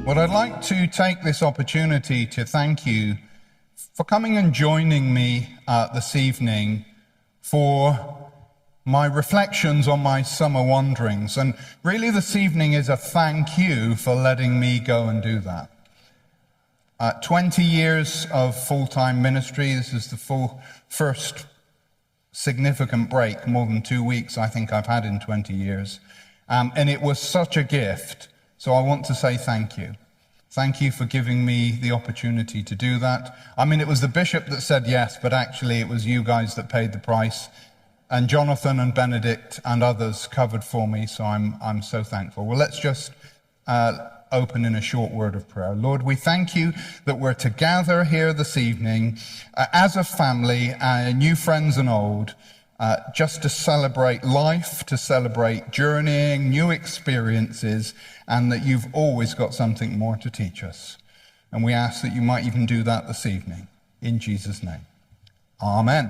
Well, I'd like to take this opportunity to thank you for coming and joining me this evening for my reflections on my summer wanderings. And really this evening is a thank you for letting me go and do that. 20 years of full-time ministry. This is the first significant break, more than 2 weeks I think I've had in 20 years. And it was such a gift. So I want to say thank you. Thank you for giving me the opportunity to do that. I mean, it was the bishop that said yes, but actually it was you guys that paid the price. And Jonathan and Benedict and others covered for me, so I'm so thankful. Well, let's just open in a short word of prayer. Lord, we thank you that we're to gather here this evening as a family, new friends and old, just to celebrate life, to celebrate journeying, new experiences, and that you've always got something more to teach us. And we ask that you might even do that this evening. In Jesus' name. Amen.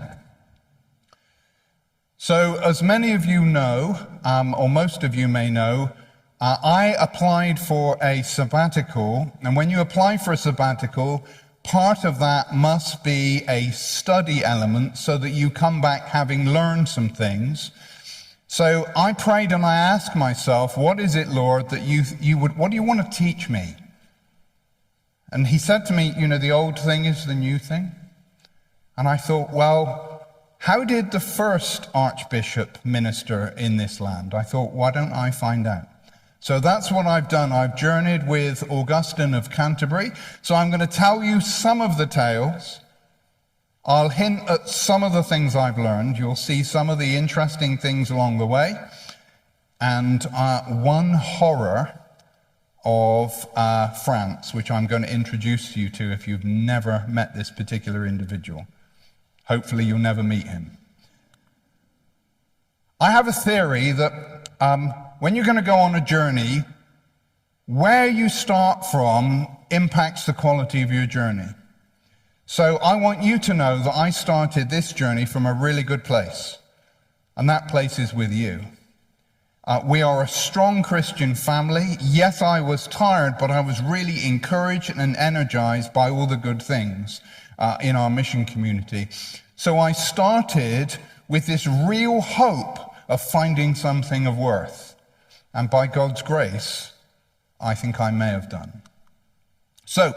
So, as many of you know, or most of you may know, I applied for a sabbatical. And when you apply for a sabbatical, part of that must be a study element so that you come back having learned some things. So I prayed and I asked myself, what is it, Lord, that what do you want to teach me? And he said to me, you know, the old thing is the new thing. And I thought, well, how did the first archbishop minister in this land? I thought, why don't I find out? So that's what I've done. I've journeyed with Augustine of Canterbury. So I'm going to tell you some of the tales. I'll hint at some of the things I've learned. You'll see some of the interesting things along the way. And one horror of France, which I'm going to introduce you to if you've never met this particular individual. Hopefully you'll never meet him. I have a theory that when you're going to go on a journey, where you start from impacts the quality of your journey. So I want you to know that I started this journey from a really good place, and that place is with you. We are a strong Christian family. Yes, I was tired, but I was really encouraged and energized by all the good things in our mission community. So I started with this real hope of finding something of worth. And by God's grace, I think I may have done. So,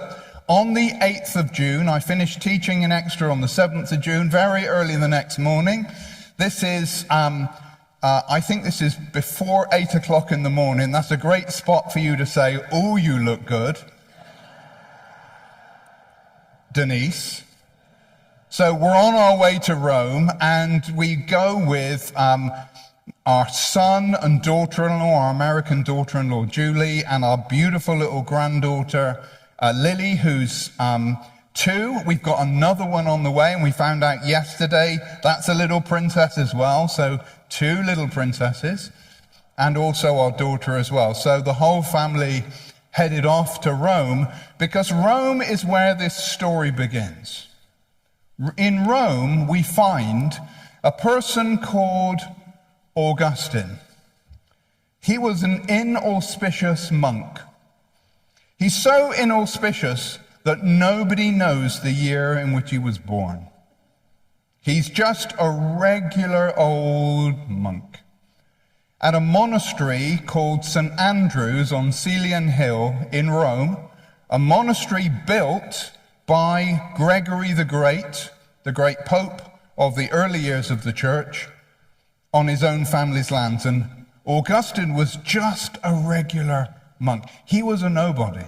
on the 8th of June, I finished teaching in Exeter on the 7th of June, very early the next morning. This is, I think this is before 8 o'clock in the morning. That's a great spot for you to say, oh, you look good. Denise. So we're on our way to Rome, and we go with our son and daughter-in-law, our American daughter-in-law, Julie, and our beautiful little granddaughter, Lily, who's 2. We've got another one on the way, and we found out yesterday that's a little princess as well. So 2 little princesses, and also our daughter as well. So the whole family headed off to Rome, because Rome is where this story begins. In Rome, we find a person called Augustine. He was an inauspicious monk. He's so inauspicious that nobody knows the year in which he was born. He's just a regular old monk. At a monastery called St. Andrew's on Celian Hill in Rome, a monastery built by Gregory the great pope of the early years of the church, on his own family's lands. And Augustine was just a regular monk. He was a nobody.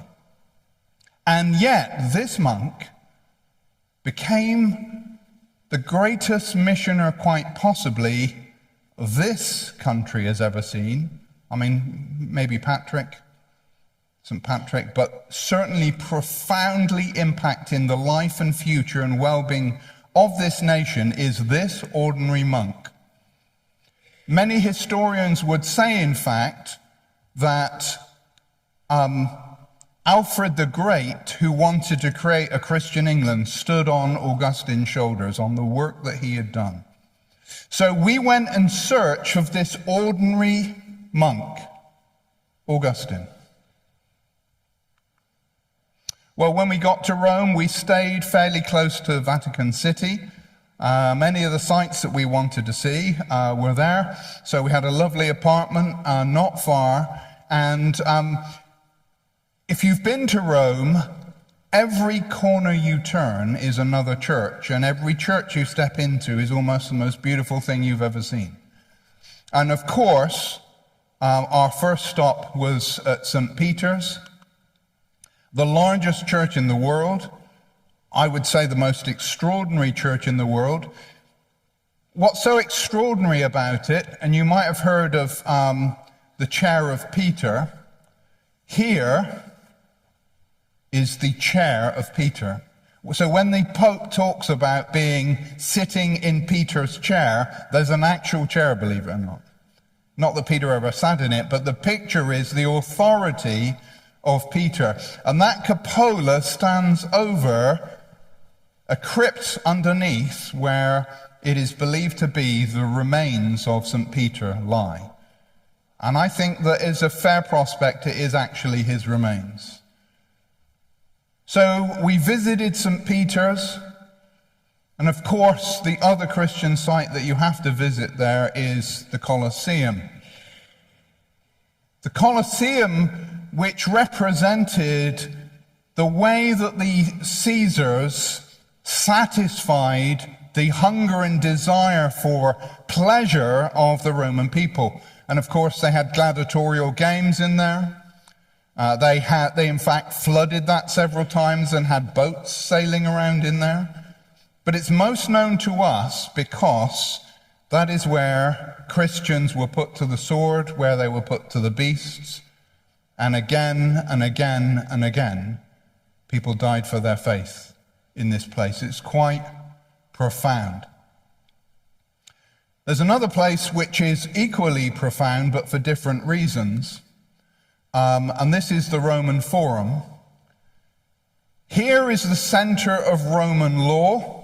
And yet this monk became the greatest missioner quite possibly this country has ever seen. I mean, maybe St. Patrick, but certainly profoundly impacting the life and future and well-being of this nation is this ordinary monk. Many historians would say, in fact, that Alfred the Great, who wanted to create a Christian England, stood on Augustine's shoulders, on the work that he had done. So we went in search of this ordinary monk, Augustine. Well, when we got to Rome, we stayed fairly close to Vatican City. Many of the sites that we wanted to see were there. So we had a lovely apartment not far. And if you've been to Rome, every corner you turn is another church. And every church you step into is almost the most beautiful thing you've ever seen. And of course, our first stop was at St. Peter's, the largest church in the world. I would say the most extraordinary church in the world. What's so extraordinary about it, and you might have heard of the chair of Peter, here is the chair of Peter. So when the Pope talks about sitting in Peter's chair, there's an actual chair, believe it or not. Not that Peter ever sat in it, but the picture is the authority of Peter. And that cupola stands over a crypt underneath where it is believed to be the remains of St. Peter lie. And I think that is a fair prospect it is actually his remains. So we visited St. Peter's, and of course the other Christian site that you have to visit there is the Colosseum. The Colosseum, which represented the way that the Caesars satisfied the hunger and desire for pleasure of the Roman people. And of course they had gladiatorial games in there. They in fact flooded that several times and had boats sailing around in there. But it's most known to us because that is where Christians were put to the sword, where they were put to the beasts. And again and again and again, people died for their faith in this place. It's quite profound. There's another place which is equally profound, but for different reasons. And this is the Roman Forum. Here is the center of Roman law.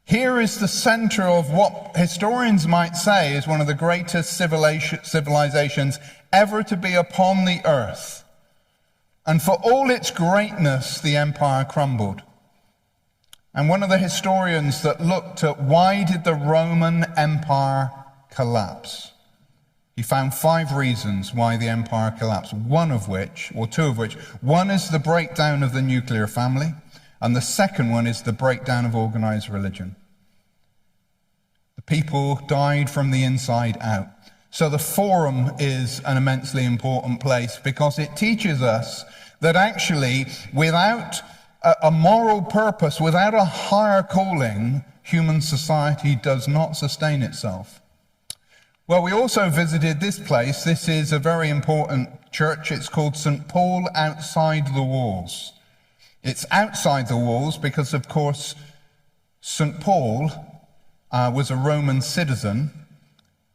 Here is the center of what historians might say is one of the greatest civilizations ever to be upon the earth. And for all its greatness, the empire crumbled. And one of the historians that looked at why did the Roman Empire collapse, he found 5 reasons why the empire collapsed, one of which, or 2 of which, one is the breakdown of the nuclear family, and the second one is the breakdown of organized religion. The people died from the inside out. So the Forum is an immensely important place because it teaches us that actually without a moral purpose, without a higher calling, human society does not sustain itself. Well, we also visited this place. This is a very important church. It's called St. Paul Outside the Walls. It's outside the walls because, of course, St. Paul was a Roman citizen.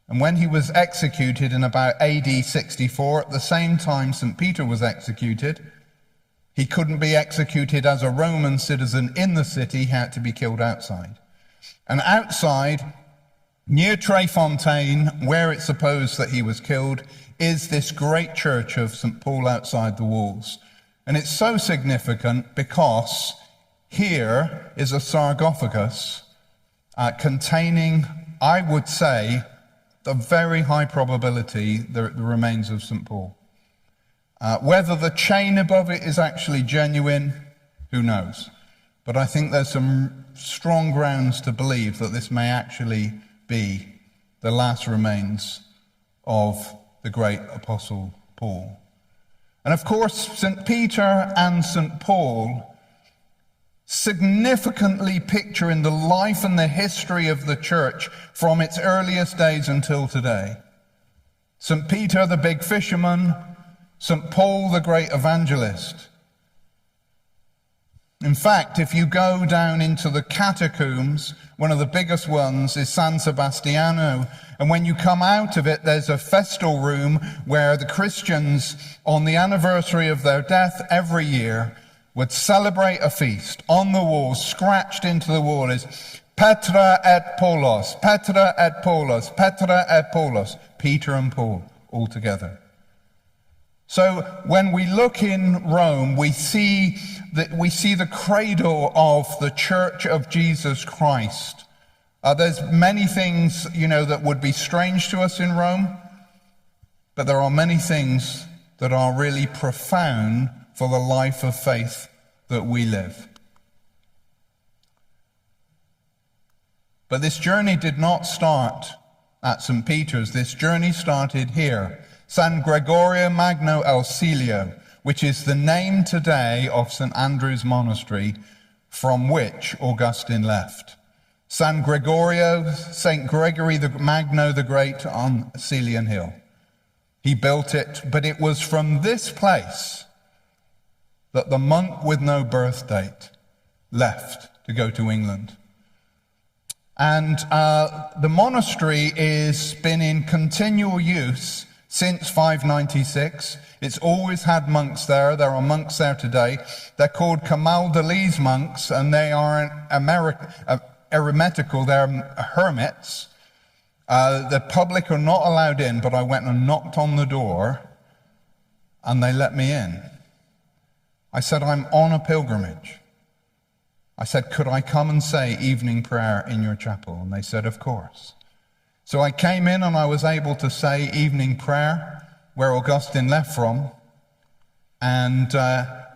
And when he was executed in about AD 64, at the same time St. Peter was executed, he couldn't be executed as a Roman citizen in the city. He had to be killed outside. And outside, near Trefontaine, where it's supposed that he was killed, is this great church of St. Paul outside the walls. And it's so significant because here is a sarcophagus containing, I would say, the very high probability the remains of St. Paul. Whether the chain above it is actually genuine, who knows? But I think there's some strong grounds to believe that this may actually be the last remains of the great Apostle Paul. And of course, St. Peter and St. Paul significantly picture in the life and the history of the church from its earliest days until today. St. Peter, the big fisherman, St. Paul, the great evangelist. In fact, if you go down into the catacombs, one of the biggest ones is San Sebastiano, and when you come out of it, there's a festal room where the Christians, on the anniversary of their death every year, would celebrate a feast. On the wall, scratched into the wall, is Petra et Paulos, Petra et Paulos, Petra et Paulos, Peter and Paul, all together. So when we look in Rome, we see we see the cradle of the Church of Jesus Christ. There's many things, that would be strange to us in Rome, but there are many things that are really profound for the life of faith that we live. But this journey did not start at St. Peter's. This journey started here, San Gregorio Magno el Celio, which is the name today of St. Andrew's Monastery, from which Augustine left. San Gregorio, St. Gregory the Magno the Great on Celian Hill. He built it, but it was from this place that the monk with no birth date left to go to England. And the monastery has been in continual use since 596. It's always had monks there. There are monks there today. They're called Camaldolese monks, and they are eremitical. They're hermits. The public are not allowed in, but I went and knocked on the door, and they let me in. I said, I'm on a pilgrimage. I said, could I come and say evening prayer in your chapel? And they said, of course. So I came in and I was able to say evening prayer where Augustine left from. And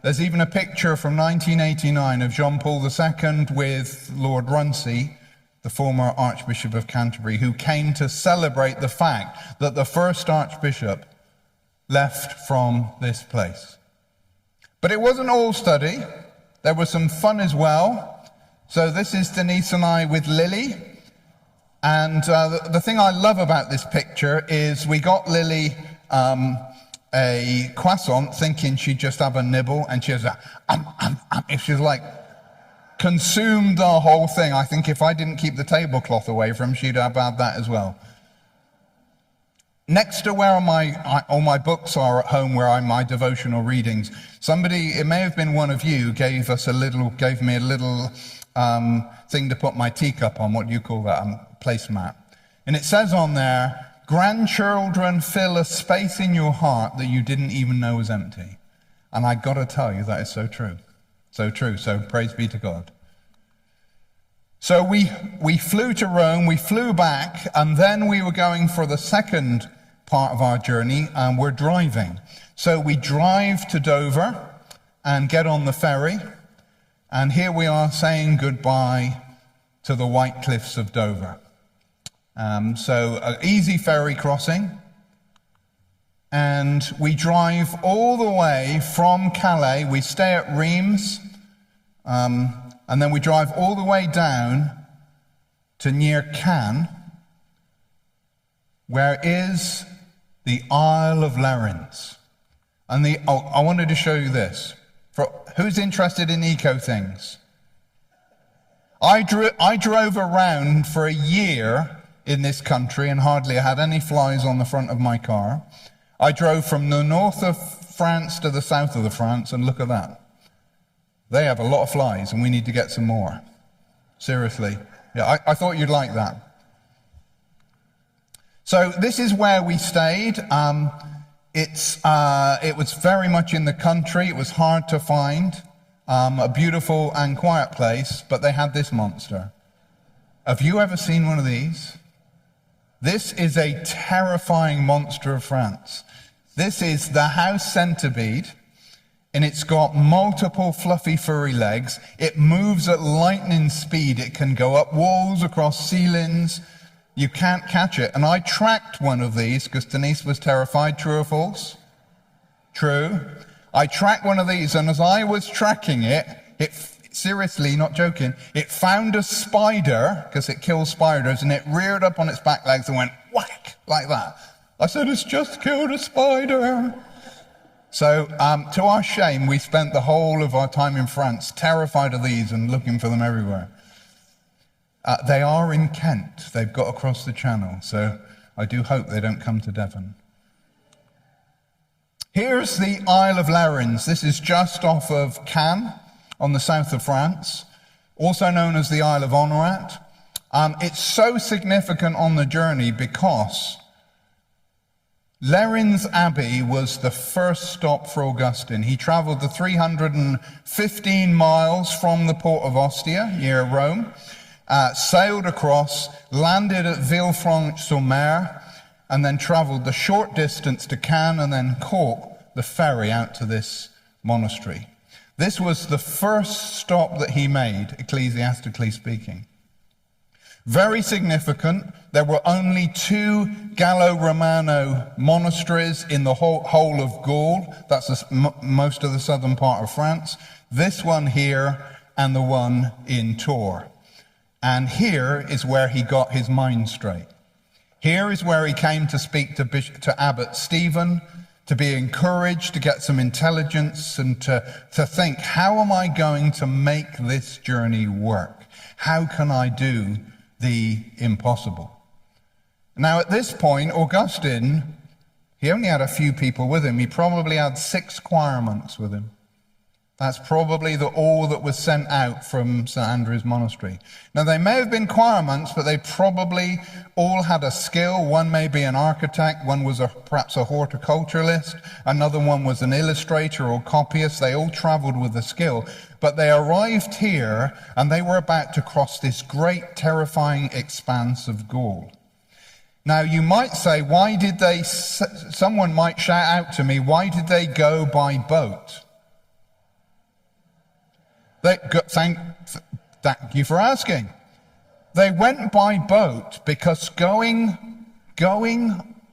there's even a picture from 1989 of John Paul II with Lord Runcie, the former Archbishop of Canterbury, who came to celebrate the fact that the first Archbishop left from this place. But it wasn't all study. There was some fun as well. So this is Denise and I with Lily. And the thing I love about this picture is we got Lily a croissant thinking she'd just have a nibble, and she was if she was like consumed the whole thing. I think if I didn't keep the tablecloth away from her, she'd have had that as well. Next to where all my books are at home, where my devotional readings, somebody, it may have been one of you, gave me a little thing to put my teacup on. What do you call that? Placemat. And it says on there, grandchildren fill a space in your heart that you didn't even know was empty. And I got to tell you, that is so true. So true. So praise be to God. So we flew to Rome, we flew back, and then we were going for the second part of our journey, and we're driving. So we drive to Dover and get on the ferry, and here we are saying goodbye to the White Cliffs of Dover. So an easy ferry crossing, and we drive all the way from Calais. We stay at Reims, and then we drive all the way down to near Cannes, where is the Isle of Larens. And I wanted to show you this. For who's interested in eco things? I drove around for a year in this country and hardly had any flies on the front of my car. I drove from the north of France to the south of France, and look at that. They have a lot of flies, and we need to get some more. Seriously. Yeah, I thought you'd like that. So this is where we stayed. It was very much in the country. It was hard to find a beautiful and quiet place, but they had this monster. Have you ever seen one of these? This is a terrifying monster of France. This is the house centipede, and it's got multiple fluffy furry legs. It moves at lightning speed. It can go up walls, across ceilings. You can't catch it. And I tracked one of these because Denise was terrified. True or false? True. I tracked one of these, and as I was tracking it, seriously, not joking, it found a spider, because it kills spiders, and it reared up on its back legs and went whack, like that. I said, it's just killed a spider. So, to our shame, we spent the whole of our time in France terrified of these and looking for them everywhere. They are in Kent. They've got across the channel, so I do hope they don't come to Devon. Here's the Isle of Larens. This is just off of Cannes on the south of France, also known as the Isle of Honorat. It's so significant on the journey because Lerins Abbey was the first stop for Augustine. He traveled the 315 miles from the port of Ostia, near Rome, sailed across, landed at Villefranche-sur-Mer, and then traveled the short distance to Cannes and then caught the ferry out to this monastery. This was the first stop that he made, ecclesiastically speaking. Very significant. There were only 2 Gallo-Romano monasteries in the whole of Gaul. That's most of the southern part of France. This one here and the one in Tours. And here is where he got his mind straight. Here is where he came to speak to Abbot Stephen, to be encouraged, to get some intelligence, and to think, how am I going to make this journey work? How can I do the impossible? Now, at this point, Augustine, he only had a few people with him. He probably had 6 choir monks with him. That's probably all that was sent out from St. Andrew's Monastery. Now, they may have been choir monks, but they probably all had a skill. One may be an architect, one was perhaps a horticulturalist, another one was an illustrator or copyist. They all traveled with a skill. But they arrived here, and they were about to cross this great, terrifying expanse of Gaul. Now, you might say, someone might shout out to me, why did they go by boat? Thank you for asking. They went by boat because going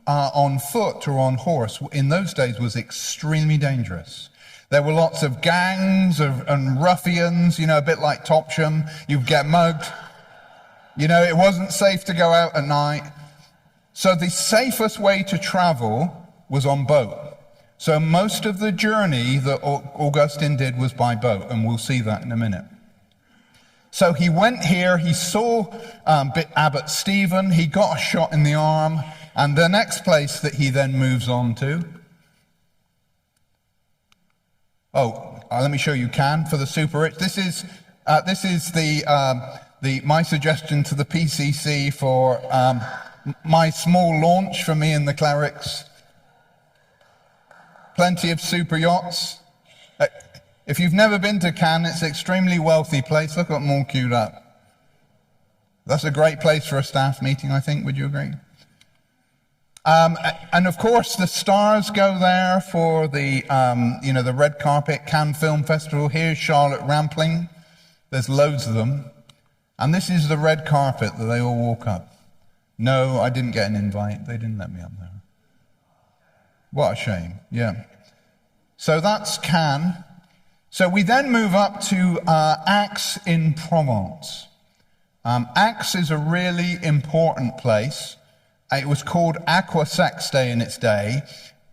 on foot or on horse in those days was extremely dangerous. There were lots of gangs and ruffians, a bit like Topsham. You'd get mugged. It wasn't safe to go out at night. So the safest way to travel was on boat. So most of the journey that Augustine did was by boat, and we'll see that in a minute. So he went here, he saw Abbot Stephen, he got a shot in the arm, and the next place that he then moves on to. Let me show you Cannes for the super rich. This is my suggestion to the PCC for my small launch for me and the clerics. Plenty of super yachts. If you've never been to Cannes, it's an extremely wealthy place. Look at them all queued up. That's a great place for a staff meeting, I think. Would you agree? And of course, the stars go there for the red carpet, Cannes Film Festival. Here's Charlotte Rampling. There's loads of them. And this is the red carpet that they all walk up. No, I didn't get an invite. They didn't let me up there. What a shame, yeah. So that's Cannes. So we then move up to Aix in Provence. Aix is a really important place. It was called Aqua Sextae in its day.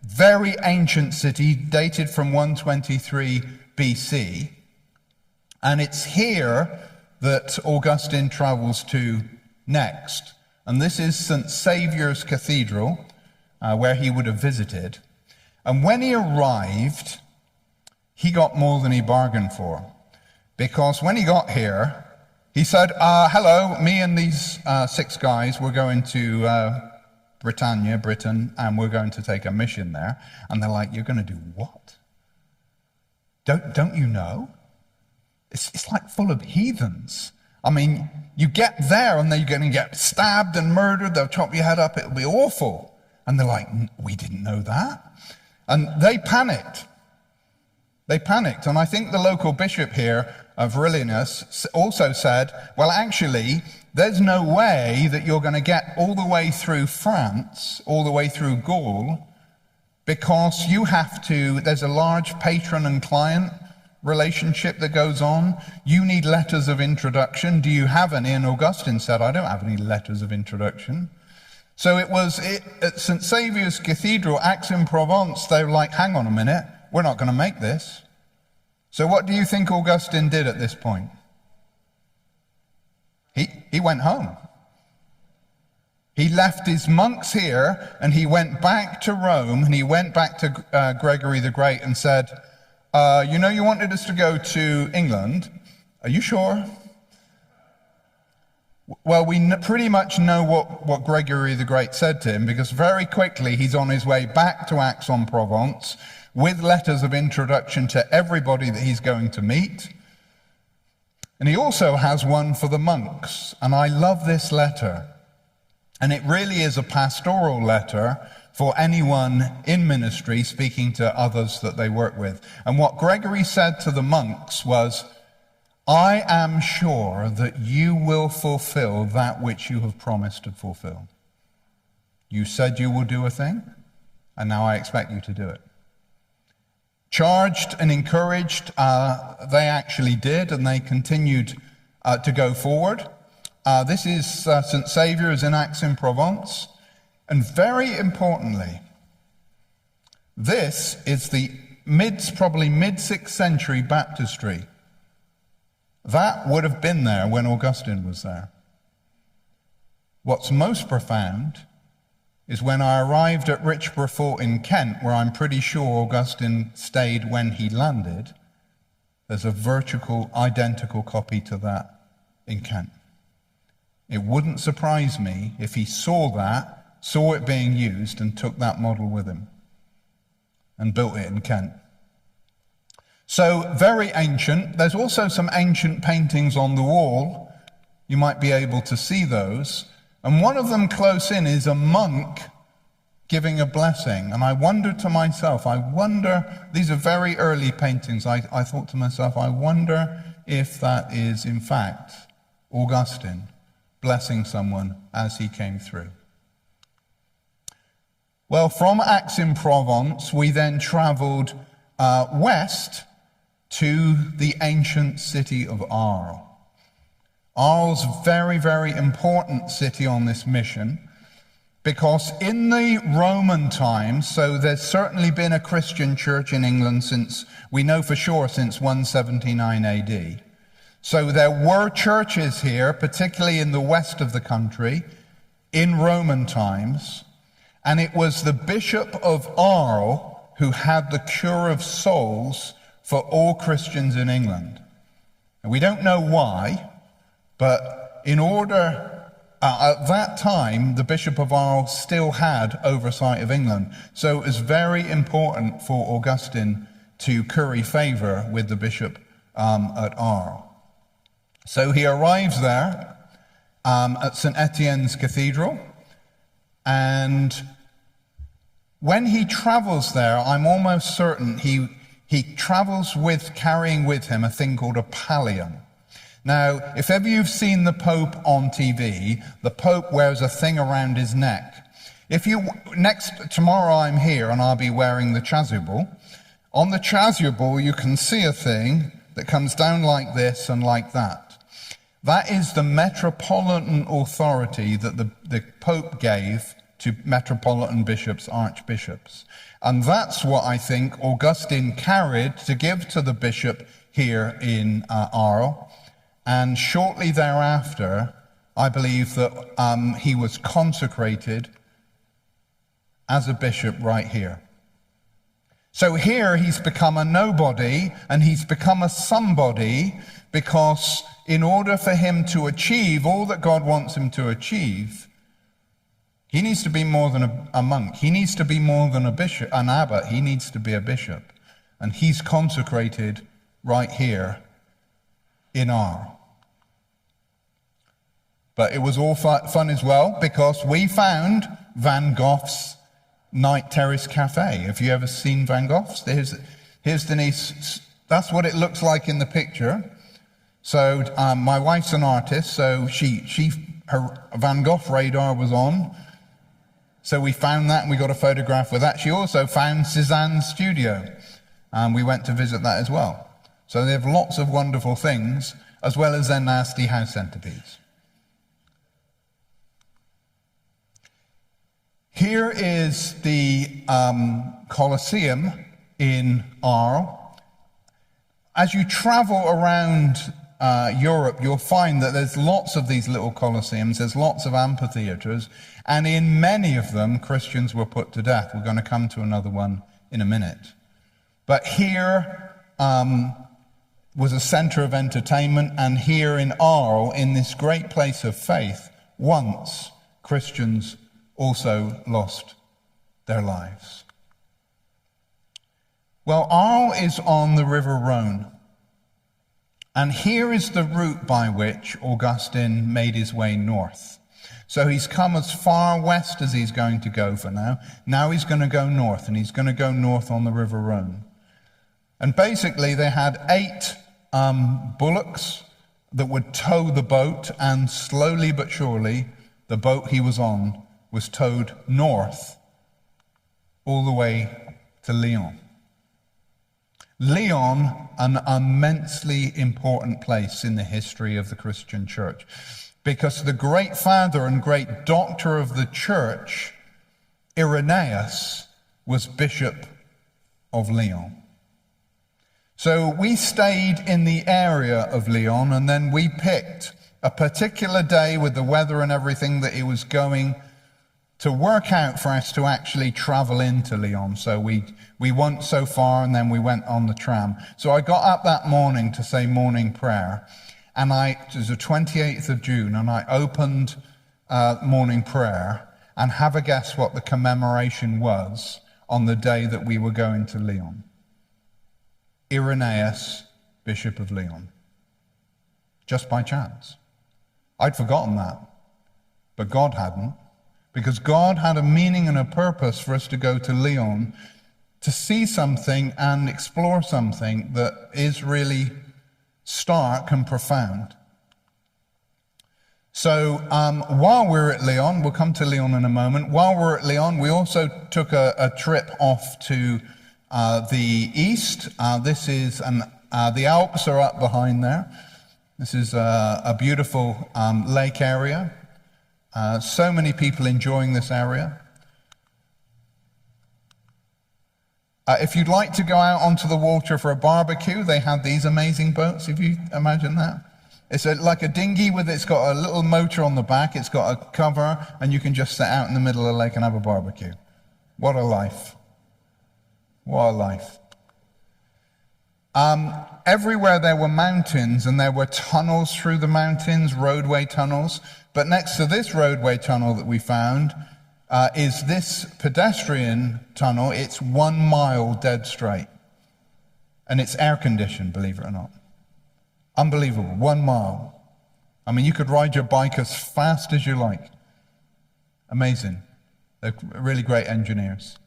Very ancient city, dated from 123 BC. And it's here that Augustine travels to next. And this is St. Saviour's Cathedral, where he would have visited. And when he arrived, he got more than he bargained for. Because when he got here, he said, hello, me and these 6 guys, we're going to Britain, and we're going to take a mission there. And they're like, you're going to do what? Don't you know? It's like full of heathens. I mean, you get there and then you're going to get stabbed and murdered. They'll chop your head up. It'll be awful. And they're like, we didn't know that. And they panicked. And I think the local bishop here of Aurelianus also said, well, actually, there's no way that you're going to get all the way through France, all the way through Gaul, because there's a large patron and client relationship that goes on. You need letters of introduction. Do you have any? And Augustine said, I don't have any letters of introduction. So at St. Saviour's Cathedral, Aix-en-Provence, they were like, hang on a minute, we're not going to make this. So what do you think Augustine did at this point? He went home. He left his monks here, and he went back to Rome, and he went back to Gregory the Great and said, you wanted us to go to England. Are you sure? Well, we pretty much know what Gregory the Great said to him, because very quickly he's on his way back to Aix-en-Provence with letters of introduction to everybody that he's going to meet. And he also has one for the monks. And I love this letter. And it really is a pastoral letter for anyone in ministry speaking to others that they work with. And what Gregory said to the monks was, I am sure that you will fulfill that which you have promised to fulfill. You said you will do a thing, and now I expect you to do it. Charged and encouraged, they actually did, and they continued to go forward. This is St. Saviour's in Aix-en-Provence. And very importantly, this is the probably mid-6th century baptistry. That would have been there when Augustine was there. What's most profound is when I arrived at Richborough Fort in Kent, where I'm pretty sure Augustine stayed when he landed, there's a virtual identical copy to that in Kent. It wouldn't surprise me if he saw it being used, and took that model with him and built it in Kent. So very ancient. There's also some ancient paintings on the wall. You might be able to see those. And one of them close in is a monk giving a blessing. And I wondered to myself, these are very early paintings. I thought to myself, I wonder if that is in fact Augustine blessing someone as he came through. Well, from Aix-en-Provence, we then traveled west to the ancient city of Arles. Arles, very, very important city on this mission, because in the Roman times, so there's certainly been a Christian church in England since 179 AD. So there were churches here, particularly in the west of the country, in Roman times, and it was the Bishop of Arles who had the cure of souls for all Christians in England. And we don't know why, but at that time, the Bishop of Arles still had oversight of England. So it was very important for Augustine to curry favor with the bishop at Arles. So he arrives there at St. Etienne's Cathedral, and when he travels there, I'm almost certain he travels carrying with him a thing called a pallium. Now, if ever you've seen the Pope on TV, the Pope wears a thing around his neck. Tomorrow I'm here and I'll be wearing the chasuble. On the chasuble, you can see a thing that comes down like this and like that. That is the metropolitan authority that the Pope gave to metropolitan bishops, archbishops. And that's what I think Augustine carried to give to the bishop here in Arles. And shortly thereafter, I believe that he was consecrated as a bishop right here. So here he's become a nobody and he's become a somebody, because in order for him to achieve all that God wants him to achieve, he needs to be more than a monk. He needs to be more than a bishop, an abbot. He needs to be a bishop. And he's consecrated right here in Arles. But it was all fun as well, because we found Van Gogh's Night Terrace Cafe. Have you ever seen Van Gogh's? Here's Denise. That's what it looks like in the picture. So my wife's an artist, so her Van Gogh radar was on. So we found that and we got a photograph with that. She also found Cézanne's studio, and we went to visit that as well. So they have lots of wonderful things, as well as their nasty house centipedes. Here is the Colosseum in Arles. As you travel around Europe, you'll find that there's lots of these little Colosseums, there's lots of amphitheaters, and in many of them, Christians were put to death. We're going to come to another one in a minute. But here, was a center of entertainment, and here in Arles, in this great place of faith, once Christians also lost their lives. Well, Arles is on the River Rhone, and here is the route by which Augustine made his way north. So he's come as far west as he's going to go for now. Now he's going to go north, and he's going to go north on the River Rhone. And basically they had 8 bullocks that would tow the boat, and slowly but surely the boat he was on was towed north all the way to Lyon. Lyon, an immensely important place in the history of the Christian church, because the great father and great doctor of the church, Irenaeus, was Bishop of Lyon. So we stayed in the area of Lyon, and then we picked a particular day with the weather and everything that it was going to work out for us to actually travel into Lyon. So we went so far, and then we went on the tram. So I got up that morning to say morning prayer, and it was the 28th of June, and I opened morning prayer, and have a guess what the commemoration was on the day that we were going to Lyon. Irenaeus, Bishop of Lyon. Just by chance. I'd forgotten that, but God hadn't, because God had a meaning and a purpose for us to go to Lyon to see something and explore something that is really stark and profound. So while we're at Lyon, we'll come to Lyon in a moment, while we're at Lyon, we also took a trip off to the east. This is the Alps are up behind there. This is a beautiful lake area. So many people enjoying this area. If you'd like to go out onto the water for a barbecue, they have these amazing boats, if you imagine that. It's like a dinghy it's got a little motor on the back, it's got a cover, and you can just sit out in the middle of the lake and have a barbecue. What a life. What a life. Everywhere there were mountains, and there were tunnels through the mountains, roadway tunnels. But next to this roadway tunnel that we found is this pedestrian tunnel. It's 1 mile dead straight. And it's air conditioned, believe it or not. Unbelievable, 1 mile. I mean, you could ride your bike as fast as you like. Amazing. They're really great engineers.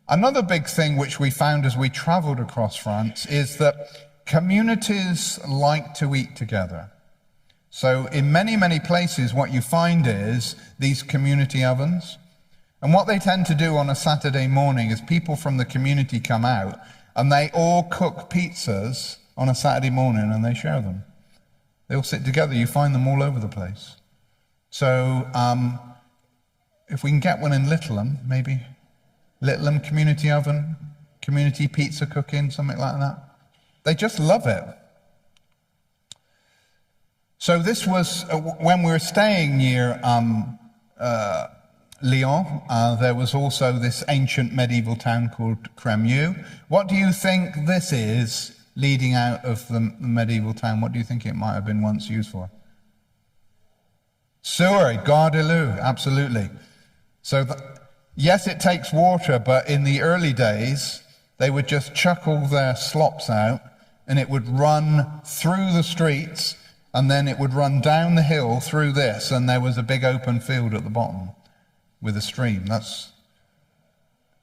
Another big thing which we found as we traveled across France is that communities like to eat together. So in many, many places, what you find is these community ovens. And what they tend to do on a Saturday morning is people from the community come out and they all cook pizzas on a Saturday morning and they share them. They all sit together. You find them all over the place. So if we can get one in Littleham, maybe. Littleham community oven, community pizza cooking, something like that. They just love it. So this was, when we were staying near Lyon, there was also this ancient medieval town called Crémieux. What do you think this is leading out of the medieval town? What do you think it might have been once used for? Sewer, Gare de l'Eau, absolutely. So yes, it takes water, but in the early days, they would just chuck all their slops out, and it would run through the streets, and then it would run down the hill through this, and there was a big open field at the bottom with a stream.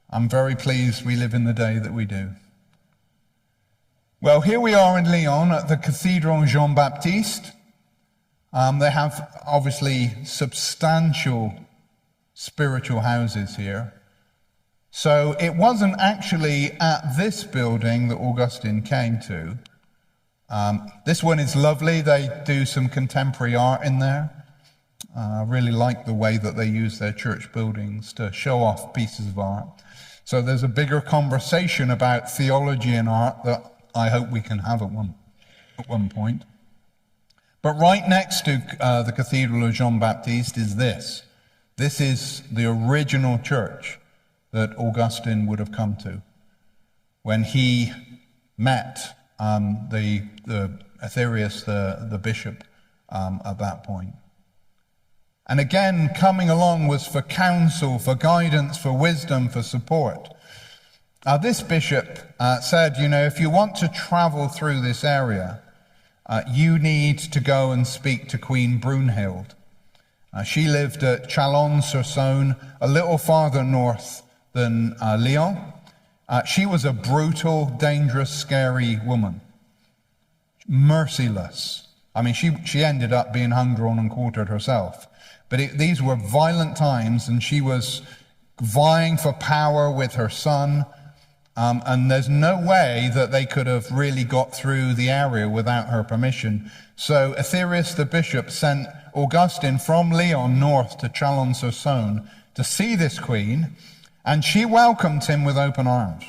I'm very pleased we live in the day that we do. Well, here we are in Lyon at the Cathedral Jean-Baptiste. They have obviously substantial spiritual houses here. So it wasn't actually at this building that Augustine came to. This one is lovely. They do some contemporary art in there. I really like the way that they use their church buildings to show off pieces of art. So there's a bigger conversation about theology and art that I hope we can have at one point. But right next to the Cathedral of Jean-Baptiste is this. This is the original church that Augustine would have come to when he met the Aetherius, the bishop at that point. And again, coming along was for counsel, for guidance, for wisdom, for support. This bishop said, if you want to travel through this area, you need to go and speak to Queen Brunhild. She lived at Chalon-sur-Saône, a little farther north than Lyon. She was a brutal, dangerous, scary woman. Merciless. I mean, she ended up being hung, drawn, and quartered herself. But these were violent times, and she was vying for power with her son. And there's no way that they could have really got through the area without her permission. So Aetherius the bishop sent Augustine from Lyon north to Chalon-sur-Saône to see this queen, and she welcomed him with open arms.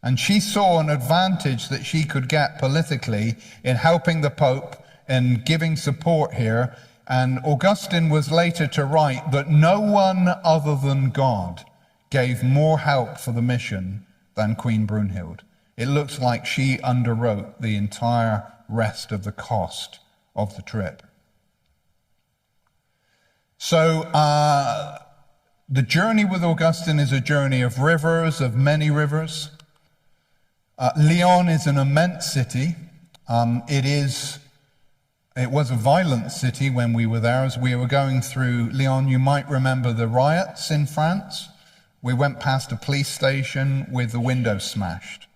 And she saw an advantage that she could get politically in helping the Pope and giving support here. And Augustine was later to write that no one other than God gave more help for the mission than Queen Brunhild. It looks like she underwrote the entire rest of the cost of the trip. So the journey with Augustine is a journey of rivers, of many rivers. Lyon is an immense city. It was a violent city when we were there. As we were going through Lyon, you might remember the riots in France. We went past a police station with the windows smashed.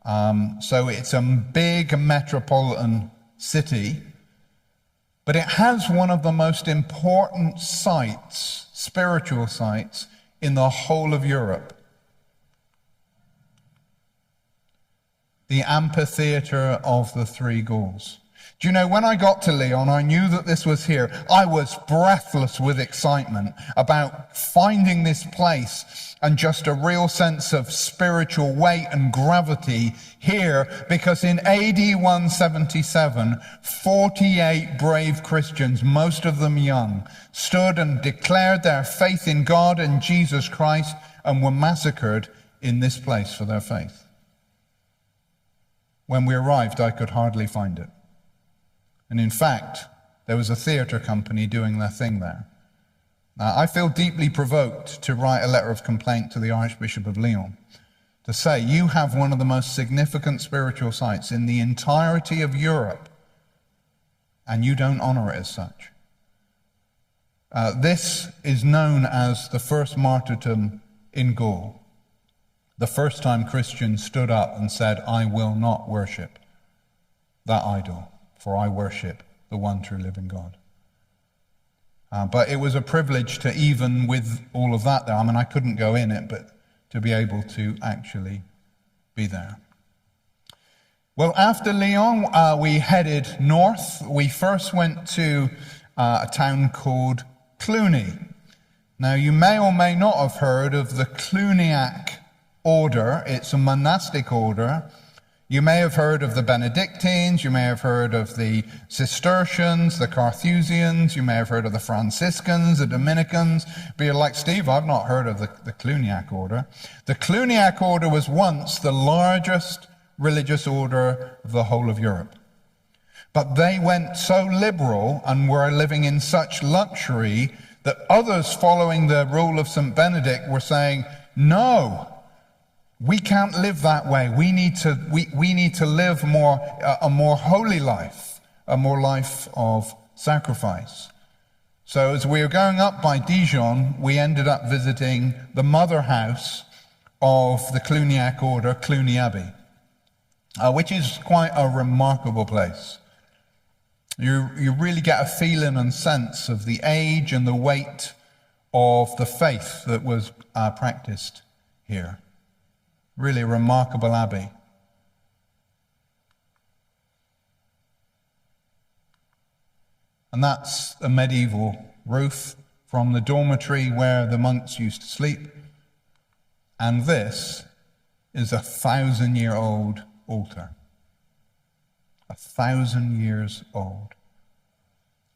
So it's a big metropolitan city, but it has one of the most important sites, spiritual sites, in the whole of Europe. The amphitheater of the Three Gauls. Do you know, when I got to Lyon, I knew that this was here. I was breathless with excitement about finding this place and just a real sense of spiritual weight and gravity here, because in AD 177, 48 brave Christians, most of them young, stood and declared their faith in God and Jesus Christ and were massacred in this place for their faith. When we arrived, I could hardly find it. And in fact, there was a theatre company doing their thing there. Now, I feel deeply provoked to write a letter of complaint to the Archbishop of Lyon to say, you have one of the most significant spiritual sites in the entirety of Europe, and you don't honor it as such. This is known as the first martyrdom in Gaul. The first time Christians stood up and said, I will not worship that idol, for I worship the one true living God. But it was a privilege to, even with all of that there, I mean, I couldn't go in it, but to be able to actually be there. Well, after Lyon, we headed north. We first went to a town called Cluny. Now, you may or may not have heard of the Cluniac order. It's a monastic order. You may have heard of the Benedictines, you may have heard of the Cistercians, the Carthusians, you may have heard of the Franciscans, the Dominicans, but you're like, Steve, I've not heard of the Cluniac order. The Cluniac order was once the largest religious order of the whole of Europe. But they went so liberal and were living in such luxury that others following the rule of St. Benedict were saying, no, we can't live that way. We need to live a more holy life, a more life of sacrifice. So as we were going up by Dijon, we ended up visiting the mother house of the Cluniac order, Cluny Abbey, which is quite a remarkable place. You really get a feeling and sense of the age and the weight of the faith that was practiced here. Really a remarkable abbey. And that's a medieval roof from the dormitory where the monks used to sleep. And this is a 1,000-year-old altar. 1,000 years old.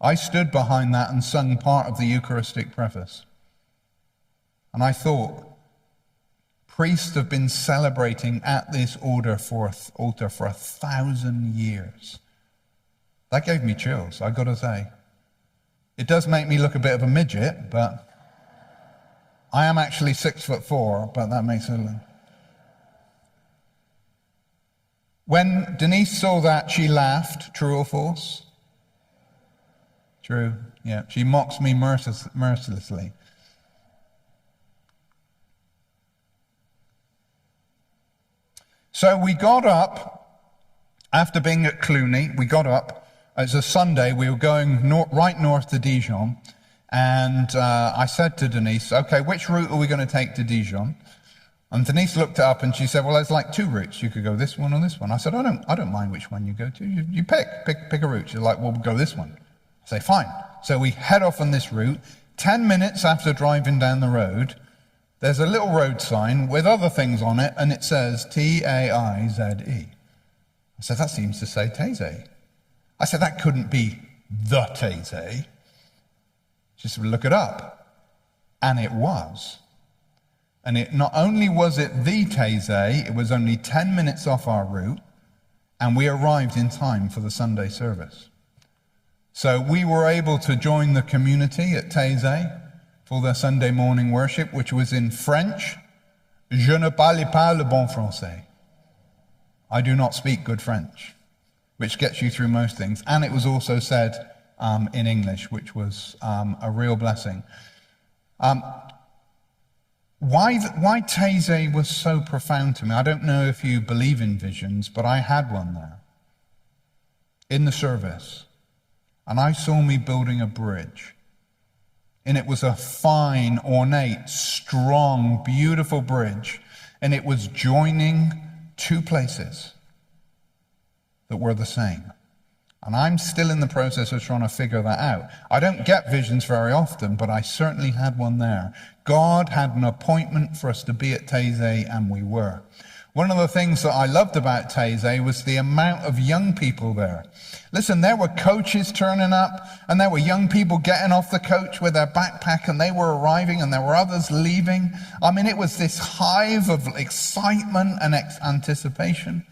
I stood behind that and sung part of the Eucharistic preface. And I thought, Priests have been celebrating at this altar for 1,000 years. That gave me chills, I've got to say. It does make me look a bit of a midget, but I am actually 6'4", but that makes it. When Denise saw that, she laughed. True or false? True, yeah. She mocks me mercilessly. So we got up, after being at Cluny, we got up. It's a Sunday, we were going right north to Dijon, and I said to Denise, okay, which route are we going to take to Dijon? And Denise looked it up and she said, well, there's like 2 routes. You could go this one or this one. I said, I don't mind which one you go to. You pick a route. She's like, well, we'll go this one. I say, fine. So we head off on this route. 10 minutes after driving down the road, there's a little road sign with other things on it, and it says T-A-I-Z-E. I said, that seems to say Taizé. I said, that couldn't be the Taizé. She said, look it up. And it was. And it not only was it the Taizé, it was only 10 minutes off our route, and we arrived in time for the Sunday service. So we were able to join the community at Taizé for their Sunday morning worship, which was in French. Je ne parle pas le bon français. I do not speak good French, which gets you through most things. And it was also said in English, which was a real blessing. Why Taizé was so profound to me, I don't know if you believe in visions, but I had one there in the service. And I saw me building a bridge. And it was a fine, ornate, strong, beautiful bridge. And it was joining 2 places that were the same. And I'm still in the process of trying to figure that out. I don't get visions very often, but I certainly had one there. God had an appointment for us to be at Taizé, and we were. One of the things that I loved about Taizé was the amount of young people there. Listen, there were coaches turning up, and there were young people getting off the coach with their backpack, and they were arriving, and there were others leaving. I mean, it was this hive of excitement and anticipation.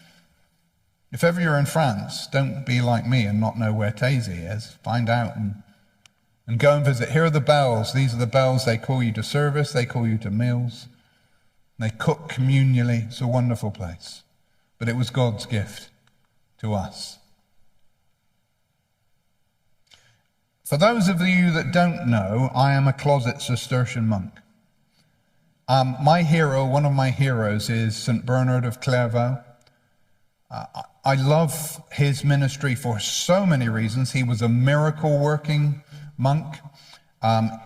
If ever you're in France, don't be like me and not know where Taizé is. Find out and go and visit. Here are the bells. These are the bells. They call you to service. They call you to meals. They cook communally. It's a wonderful place. But it was God's gift to us. For those of you that don't know, I am a closet Cistercian monk. My hero, one of my heroes, is St. Bernard of Clairvaux. I love his ministry for so many reasons. He was a miracle-working monk.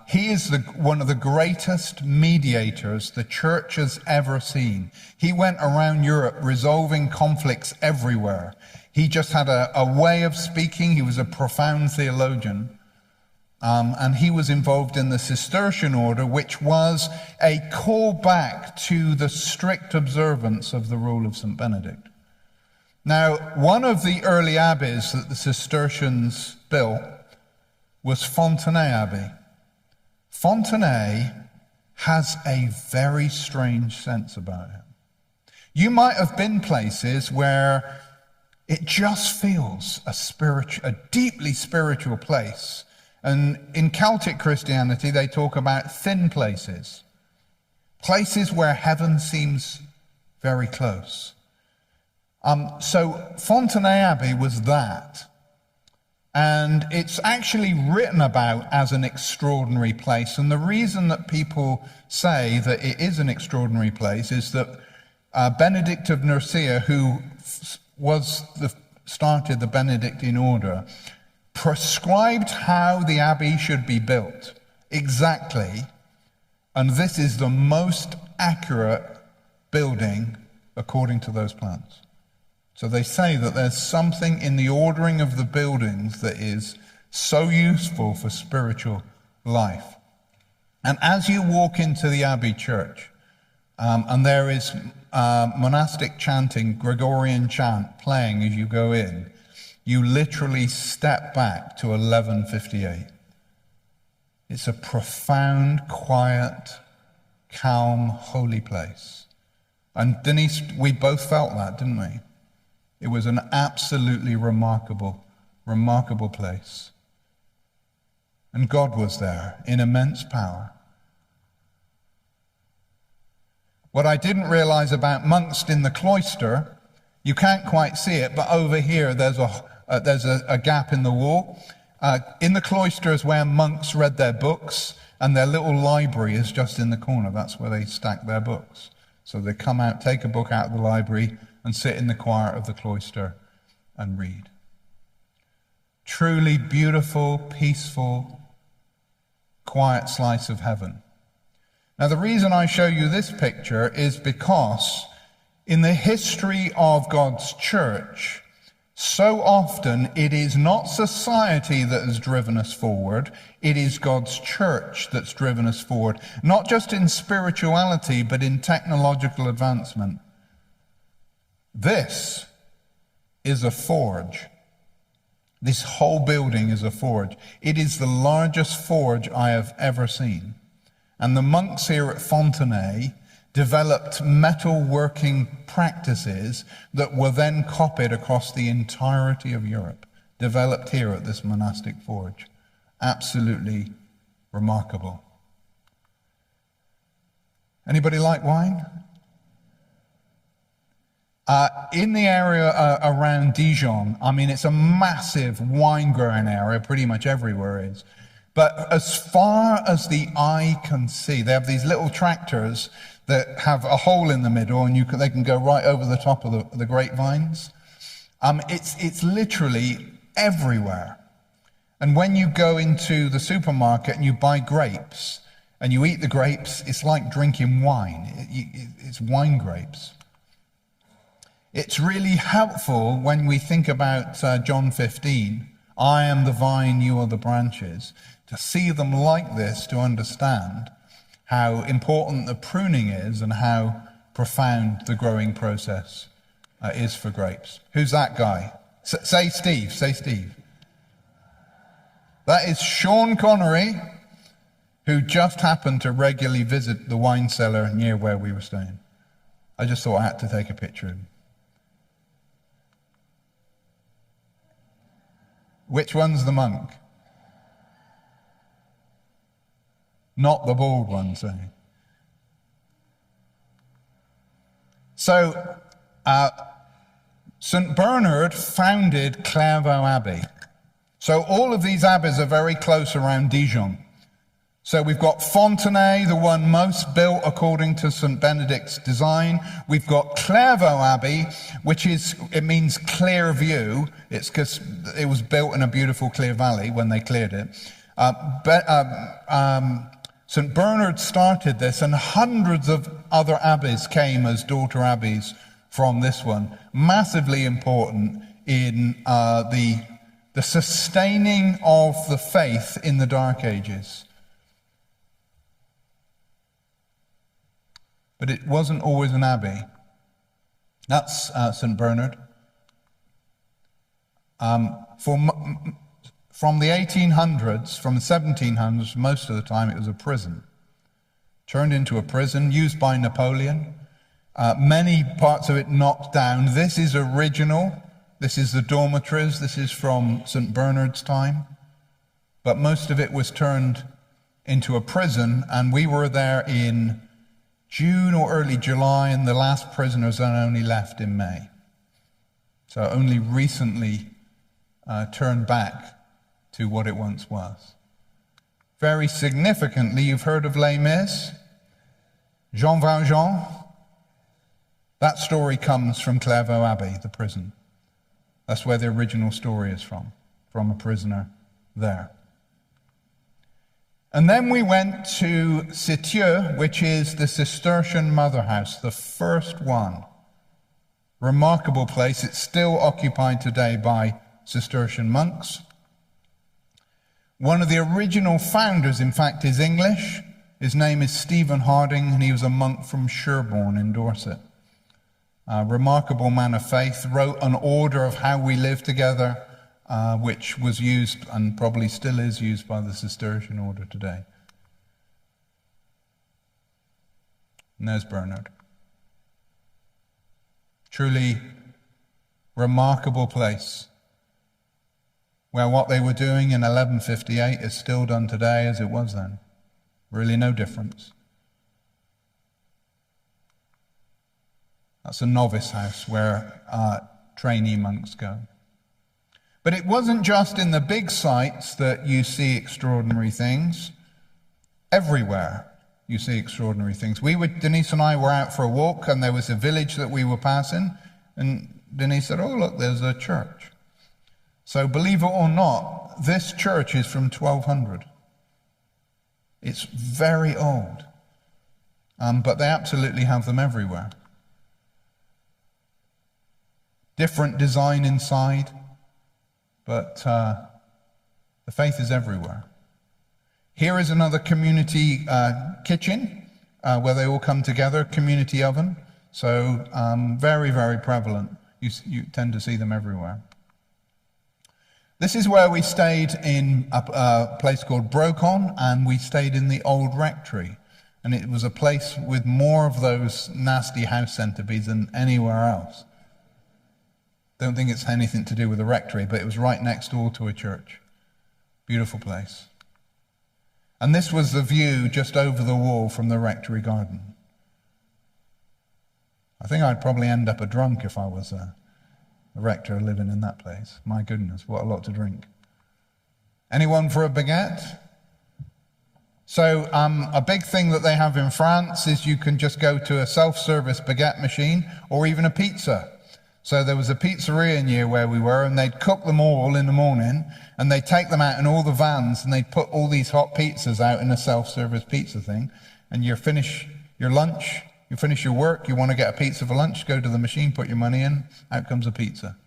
He is one of the greatest mediators the church has ever seen. He went around Europe resolving conflicts everywhere. He just had a way of speaking. He was a profound theologian. And he was involved in the Cistercian order, which was a call back to the strict observance of the rule of St. Benedict. Now, one of the early abbeys that the Cistercians built was Fontenay Abbey. Fontenay has a very strange sense about him. You might have been places where it just feels a deeply spiritual place. And in Celtic Christianity, they talk about thin places. Places where heaven seems very close. So Fontenay Abbey was that. And it's actually written about as an extraordinary place. And the reason that people say that it is an extraordinary place is that Benedict of Nursia, who started the Benedictine order, prescribed how the abbey should be built exactly. And this is the most accurate building according to those plans. So they say that there's something in the ordering of the buildings that is so useful for spiritual life. And as you walk into the Abbey Church, and there is monastic chanting, Gregorian chant playing as you go in, you literally step back to 1158. It's a profound, quiet, calm, holy place. And Denise, we both felt that, didn't we? It was an absolutely remarkable, remarkable place. And God was there in immense power. What I didn't realize about monks in the cloister, you can't quite see it, but over here there's a gap in the wall. In the cloister is where monks read their books, and their little library is just in the corner. That's where they stack their books. So they come out, take a book out of the library, and sit in the quiet of the cloister and read. Truly beautiful, peaceful, quiet slice of heaven. Now, the reason I show you this picture is because in the history of God's church, so often it is not society that has driven us forward, it is God's church that's driven us forward, not just in spirituality, but in technological advancement. This is a forge. This whole building is a forge. It is the largest forge I have ever seen. And the monks here at Fontenay developed metalworking practices that were then copied across the entirety of Europe, developed here at this monastic forge. Absolutely remarkable. Anybody like wine? In the area around Dijon, I mean, it's a massive wine growing area, pretty much everywhere is. But as far as the eye can see, they have these little tractors that have a hole in the middle, and they can go right over the top of the grapevines. It's literally everywhere. And when you go into the supermarket and you buy grapes, and you eat the grapes, it's like drinking wine. It's wine grapes. It's really helpful when we think about John 15, I am the vine, you are the branches, to see them like this, to understand how important the pruning is and how profound the growing process is for grapes. Who's that guy? Say Steve, say Steve. That is Sean Connery, who just happened to regularly visit the wine cellar near where we were staying. I just thought I had to take a picture of him. Which one's the monk? Not the bald one, say. So, St. Bernard founded Clairvaux Abbey. So all of these abbeys are very close around Dijon. So we've got Fontenay, the one most built according to St. Benedict's design. We've got Clairvaux Abbey, it means clear view. It's because it was built in a beautiful clear valley when they cleared it. St. Bernard started this, and hundreds of other abbeys came as daughter abbeys from this one. Massively important in the sustaining of the faith in the Dark Ages. But it wasn't always an abbey. That's St. Bernard. From the 1800s, from the 1700s, most of the time it was a prison. Turned into a prison, used by Napoleon. Many parts of it knocked down. This is original. This is the dormitories. This is from St. Bernard's time. But most of it was turned into a prison, and we were there in June or early July, and the last prisoners are only left in May. So only recently turned back to what it once was. Very significantly, you've heard of Les Mis, Jean Valjean. That story comes from Clairvaux Abbey, the prison. That's where the original story is from a prisoner there. And then we went to Cîteaux, which is the Cistercian mother house, the first one. Remarkable place. It's still occupied today by Cistercian monks. One of the original founders, in fact, is English. His name is Stephen Harding, and he was a monk from Sherborne in Dorset. A remarkable man of faith, wrote an order of how we live together, which was used and probably still is used by the Cistercian order today. And there's Bernard. Truly remarkable place where what they were doing in 1158 is still done today as it was then. Really no difference. That's a novice house where trainee monks go. But it wasn't just in the big sites that you see extraordinary things. Everywhere you see extraordinary things. Denise and I were out for a walk, and there was a village that we were passing, and Denise said, "Oh, look, there's a church." So believe it or not, this church is from 1200. It's very old, but they absolutely have them everywhere. Different design inside, but the faith is everywhere. Here is another community kitchen where they all come together, community oven. So very, very prevalent. You tend to see them everywhere. This is where we stayed in a place called Brocon, and we stayed in the old rectory. And it was a place with more of those nasty house centipedes than anywhere else. Don't think it's anything to do with the rectory, but it was right next door to a church. Beautiful place. And this was the view just over the wall from the rectory garden. I think I'd probably end up a drunk if I was a rector living in that place. My goodness, what a lot to drink. Anyone for a baguette? So a big thing that they have in France is you can just go to a self-service baguette machine or even a pizza. So there was a pizzeria near where we were, and they'd cook them all in the morning, and they'd take them out in all the vans, and they'd put all these hot pizzas out in a self-service pizza thing, and you finish your lunch, you finish your work, you want to get a pizza for lunch, go to the machine, put your money in, out comes a pizza.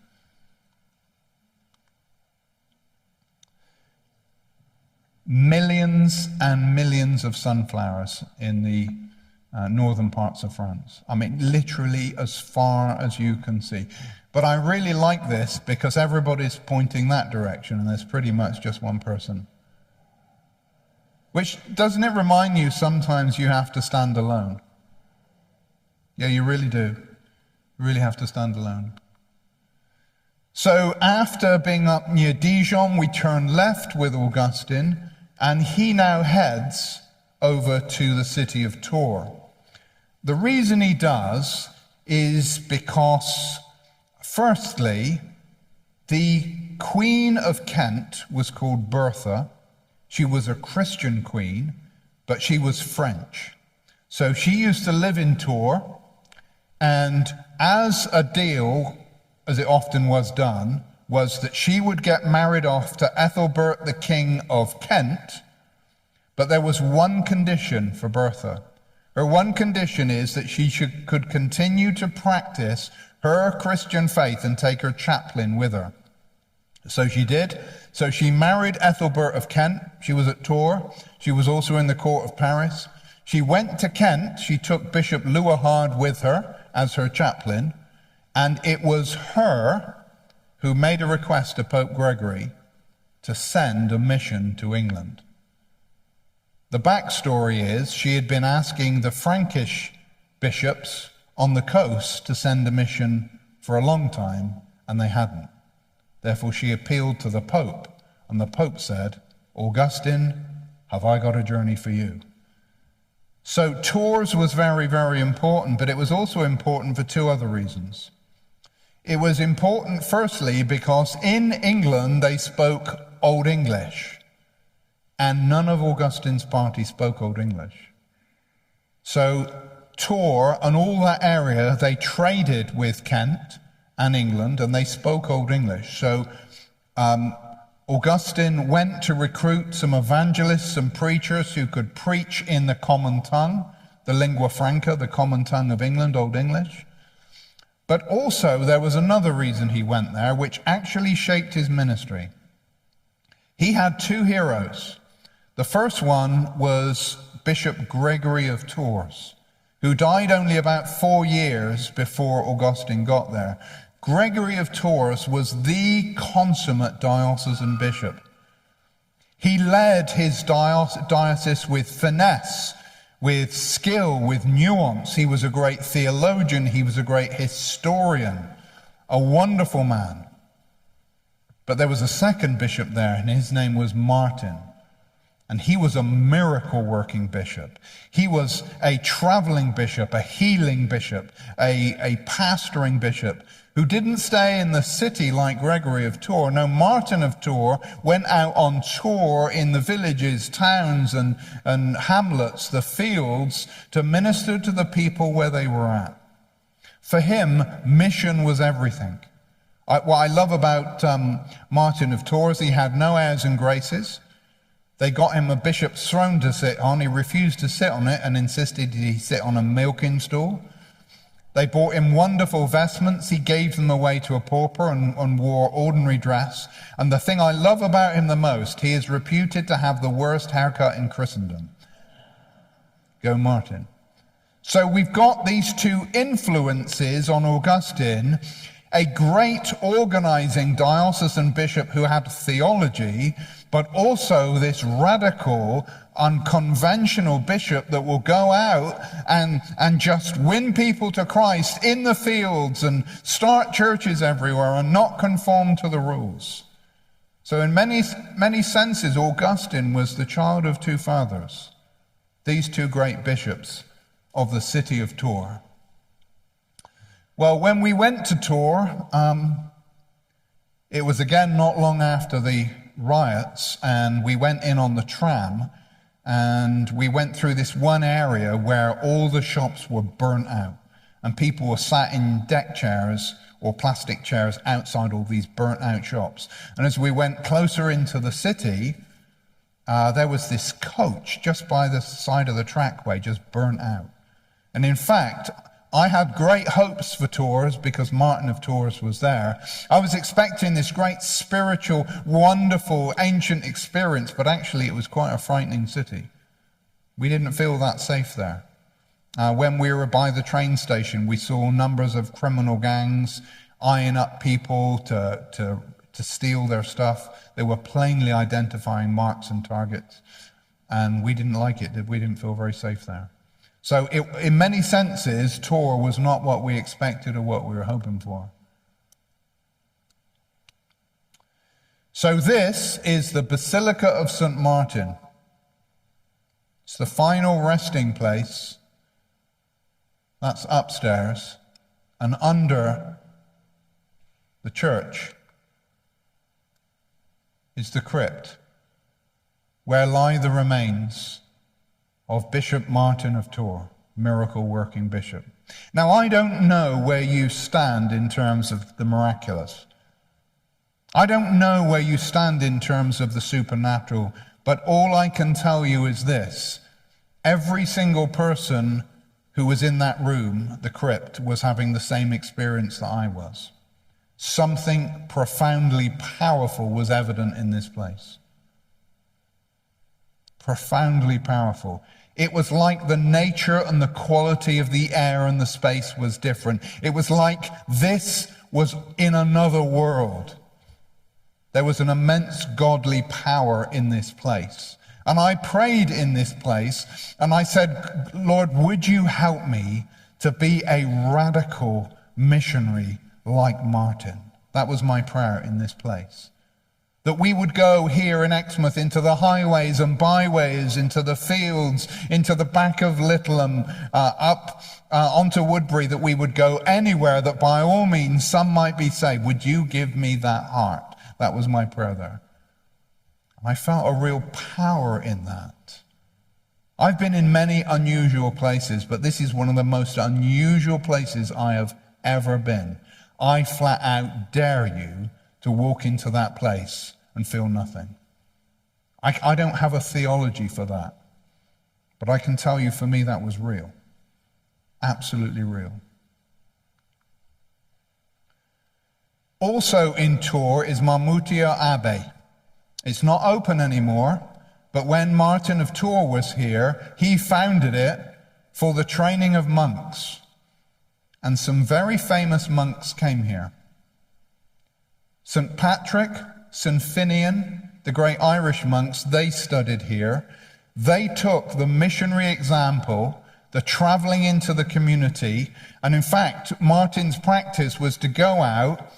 Millions and millions of sunflowers in the northern parts of France. I mean, literally as far as you can see. But I really like this because everybody's pointing that direction, and there's pretty much just one person. Which, doesn't it remind you sometimes you have to stand alone? Yeah, you really do. You really have to stand alone. So after being up near Dijon, we turn left with Augustine, and he now heads over to the city of Tours. The reason he does is because, firstly, the Queen of Kent was called Bertha. She was a Christian queen, but she was French. So she used to live in Tours, and as a deal, as it often was done, was that she would get married off to Ethelbert, the King of Kent, but there was one condition for Bertha. Her one condition is that she could continue to practice her Christian faith and take her chaplain with her. So she did. So she married Ethelbert of Kent. She was at Tours. She was also in the court of Paris. She went to Kent. She took Bishop Louahard with her as her chaplain. And it was her who made a request to Pope Gregory to send a mission to England. The backstory is she had been asking the Frankish bishops on the coast to send a mission for a long time, and they hadn't. Therefore, she appealed to the Pope, and the Pope said, "Augustine, have I got a journey for you?" So Tours was very, very important, but it was also important for two other reasons. It was important, firstly, because in England they spoke Old English, and none of Augustine's party spoke Old English. So Tours and all that area, they traded with Kent and England, and they spoke Old English. So Augustine went to recruit some evangelists and preachers who could preach in the common tongue, the lingua franca, the common tongue of England, Old English. But also there was another reason he went there, which actually shaped his ministry. He had two heroes. The first one was Bishop Gregory of Tours, who died only about 4 years before Augustine got there. Gregory of Tours was the consummate diocesan bishop. He led his diocese with finesse, with skill, with nuance. He was a great theologian. He was a great historian, a wonderful man. But there was a second bishop there, and his name was Martin. And he was a miracle-working bishop. He was a traveling bishop, a healing bishop, a pastoring bishop who didn't stay in the city like Gregory of Tours. No, Martin of Tours went out on tour in the villages, towns, and hamlets, the fields, to minister to the people where they were at. For him, mission was everything. What I love about Martin of Tours, he had no airs and graces. They got him a bishop's throne to sit on. He refused to sit on it and insisted he sit on a milking stool. They bought him wonderful vestments. He gave them away to a pauper and wore ordinary dress. And the thing I love about him the most, he is reputed to have the worst haircut in Christendom. Go Martin. So we've got these two influences on Augustine, a great organizing diocesan bishop who had theology, but also this radical, unconventional bishop that will go out and just win people to Christ in the fields and start churches everywhere and not conform to the rules. So in many senses, Augustine was the child of two fathers, these two great bishops of the city of Tours. Well, when we went to Tours, it was again not long after the riots, and we went in on the tram, and we went through this one area where all the shops were burnt out, and people were sat in deck chairs or plastic chairs outside all these burnt out shops. And as we went closer into the city, there was this coach just by the side of the trackway, just burnt out. And in fact, I had great hopes for Tours because Martin of Tours was there. I was expecting this great spiritual, wonderful, ancient experience, but actually it was quite a frightening city. We didn't feel that safe there. When we were by the train station, we saw numbers of criminal gangs eyeing up people to steal their stuff. They were plainly identifying marks and targets, and we didn't like it. We didn't feel very safe there. So in many senses, Tours was not what we expected or what we were hoping for. So this is the Basilica of St. Martin. It's the final resting place. That's upstairs. And under the church is the crypt, where lie the remains of Bishop Martin of Tours, miracle-working bishop. Now, I don't know where you stand in terms of the miraculous. I don't know where you stand in terms of the supernatural, but all I can tell you is this. Every single person who was in that room, the crypt, was having the same experience that I was. Something profoundly powerful was evident in this place. Profoundly powerful. It was like the nature and the quality of the air and the space was different. It was like this was in another world. There was an immense godly power in this place. And I prayed in this place, and I said, Lord, would you help me to be a radical missionary like Martin? That was my prayer in this place. That we would go here in Exmouth into the highways and byways, into the fields, into the back of Littleham, up onto Woodbury, that we would go anywhere that by all means some might be saved. Would you give me that heart? That was my prayer there. I felt a real power in that. I've been in many unusual places, but this is one of the most unusual places I have ever been. I flat out dare you to walk into that place and feel nothing. I don't have a theology for that, but I can tell you for me that was real. Absolutely real. Also in Tours is Marmoutier Abbey. It's not open anymore, but when Martin of Tours was here, he founded it for the training of monks. And some very famous monks came here. St. Patrick, St. Finian, the great Irish monks, they studied here. They took the missionary example, the traveling into the community, and in fact, Martin's practice was to go out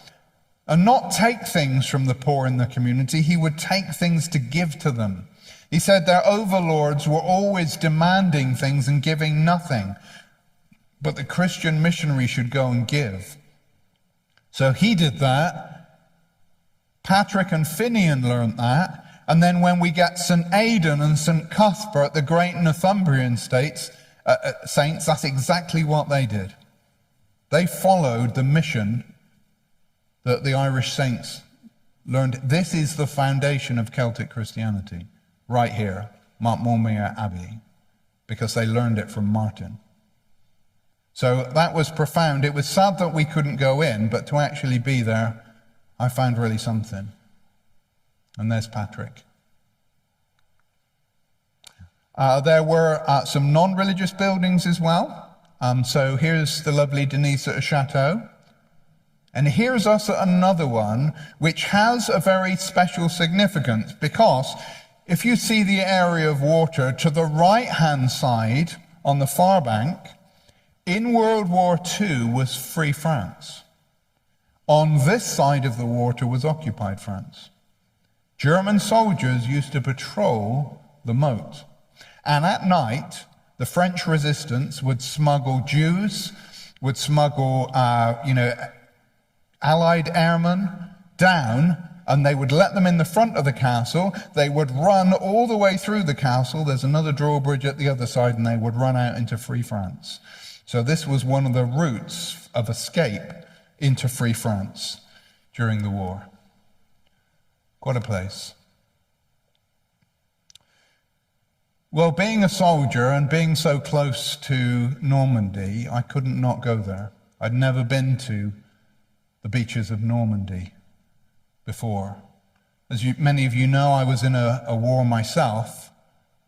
and not take things from the poor in the community. He would take things to give to them. He said their overlords were always demanding things and giving nothing, but the Christian missionary should go and give. So he did that. Patrick and Finian learned that. And then when we get St. Aidan and St. Cuthbert, the great Northumbrian saints, that's exactly what they did. They followed the mission that the Irish saints learned. This is the foundation of Celtic Christianity, right here, Montmortier Abbey, because they learned it from Martin. So that was profound. It was sad that we couldn't go in, but to actually be there, I found really something. And there's Patrick. There were some non-religious buildings as well. So here's the lovely Denise at a chateau. And here's us at another one, which has a very special significance, because if you see the area of water to the right-hand side on the far bank, in World War II was Free France. On this side of the water was occupied France. German soldiers used to patrol the moat. And at night, the French resistance would smuggle Jews, would smuggle, Allied airmen down, and they would let them in the front of the castle. They would run all the way through the castle. There's another drawbridge at the other side, and they would run out into Free France. So this was one of the routes of escape into Free France during the war. What a place. Well, being a soldier and being so close to Normandy, I couldn't not go there. I'd never been to the beaches of Normandy before. As many of you know, I was in a war myself.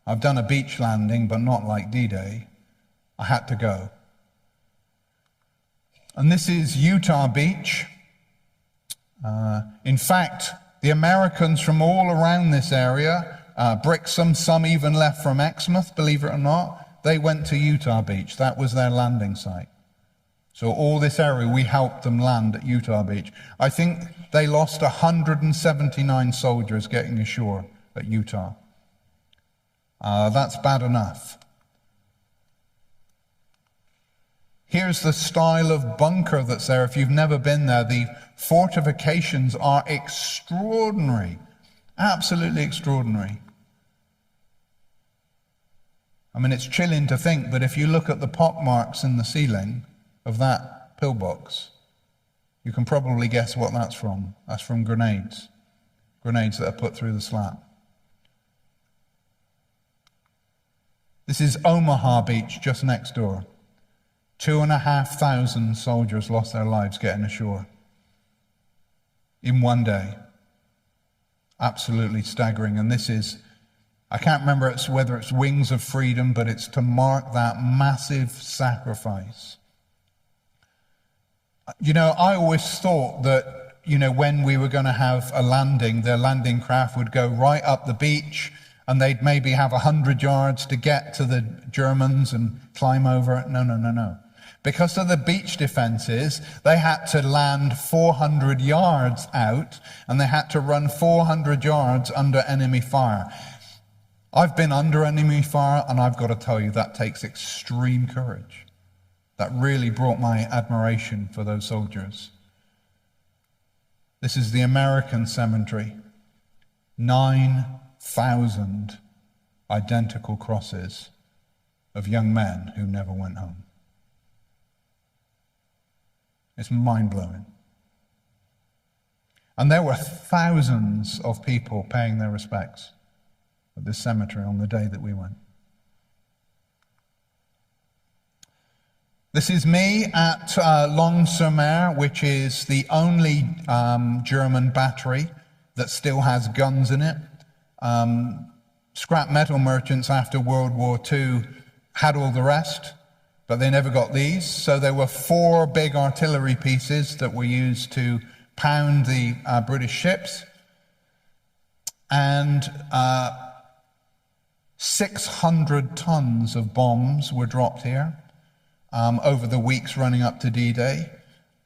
I've done a beach landing, but not like D-Day. I had to go. And this is Utah Beach. In fact, the Americans from all around this area, Brixham, some even left from Exmouth, believe it or not, they went to Utah Beach. That was their landing site. So all this area, we helped them land at Utah Beach. I think they lost 179 soldiers getting ashore at Utah. That's bad enough. Here's the style of bunker that's there. If you've never been there, the fortifications are extraordinary, absolutely extraordinary. I mean, it's chilling to think, but if you look at the pockmarks in the ceiling of that pillbox, you can probably guess what that's from. That's from grenades that are put through the slat. This is Omaha Beach, just next door. 2,500 soldiers lost their lives getting ashore in one day. Absolutely staggering. And this is, I can't remember whether it's Wings of Freedom, but it's to mark that massive sacrifice. You know, I always thought that, when we were going to have a landing, their landing craft would go right up the beach, and they'd maybe have 100 yards to get to the Germans and climb over it. No. Because of the beach defenses, they had to land 400 yards out, and they had to run 400 yards under enemy fire. I've been under enemy fire, and I've got to tell you, that takes extreme courage. That really brought my admiration for those soldiers. This is the American cemetery. 9,000 identical crosses of young men who never went home. It's mind-blowing. And there were thousands of people paying their respects at this cemetery on the day that we went. This is me at Lons-sur-Mer, which is the only German battery that still has guns in it. Scrap metal merchants after World War II had all the rest, but they never got these. So there were 4 big artillery pieces that were used to pound the British ships. And 600 tons of bombs were dropped here over the weeks running up to D-Day.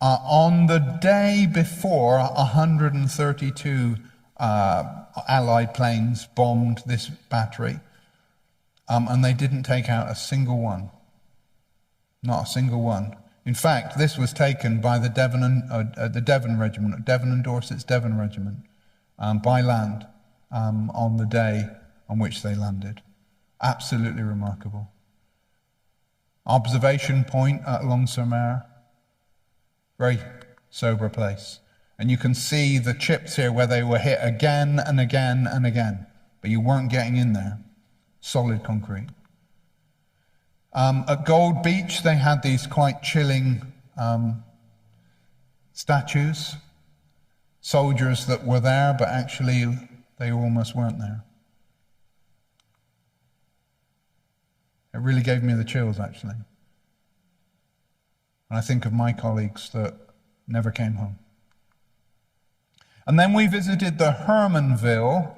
On the day before, 132 Allied planes bombed this battery, and they didn't take out a single one. Not a single one. In fact, this was taken by the Devon Regiment, Devon and Dorset's Devon Regiment, by land on the day on which they landed. Absolutely remarkable. Observation point at Long-sur-Mer, very sober place. And you can see the chips here where they were hit again and again and again, but you weren't getting in there. Solid concrete. At Gold Beach, they had these quite chilling statues, soldiers that were there, but actually they almost weren't there. It really gave me the chills, actually. And I think of my colleagues that never came home. And then we visited the Hermanville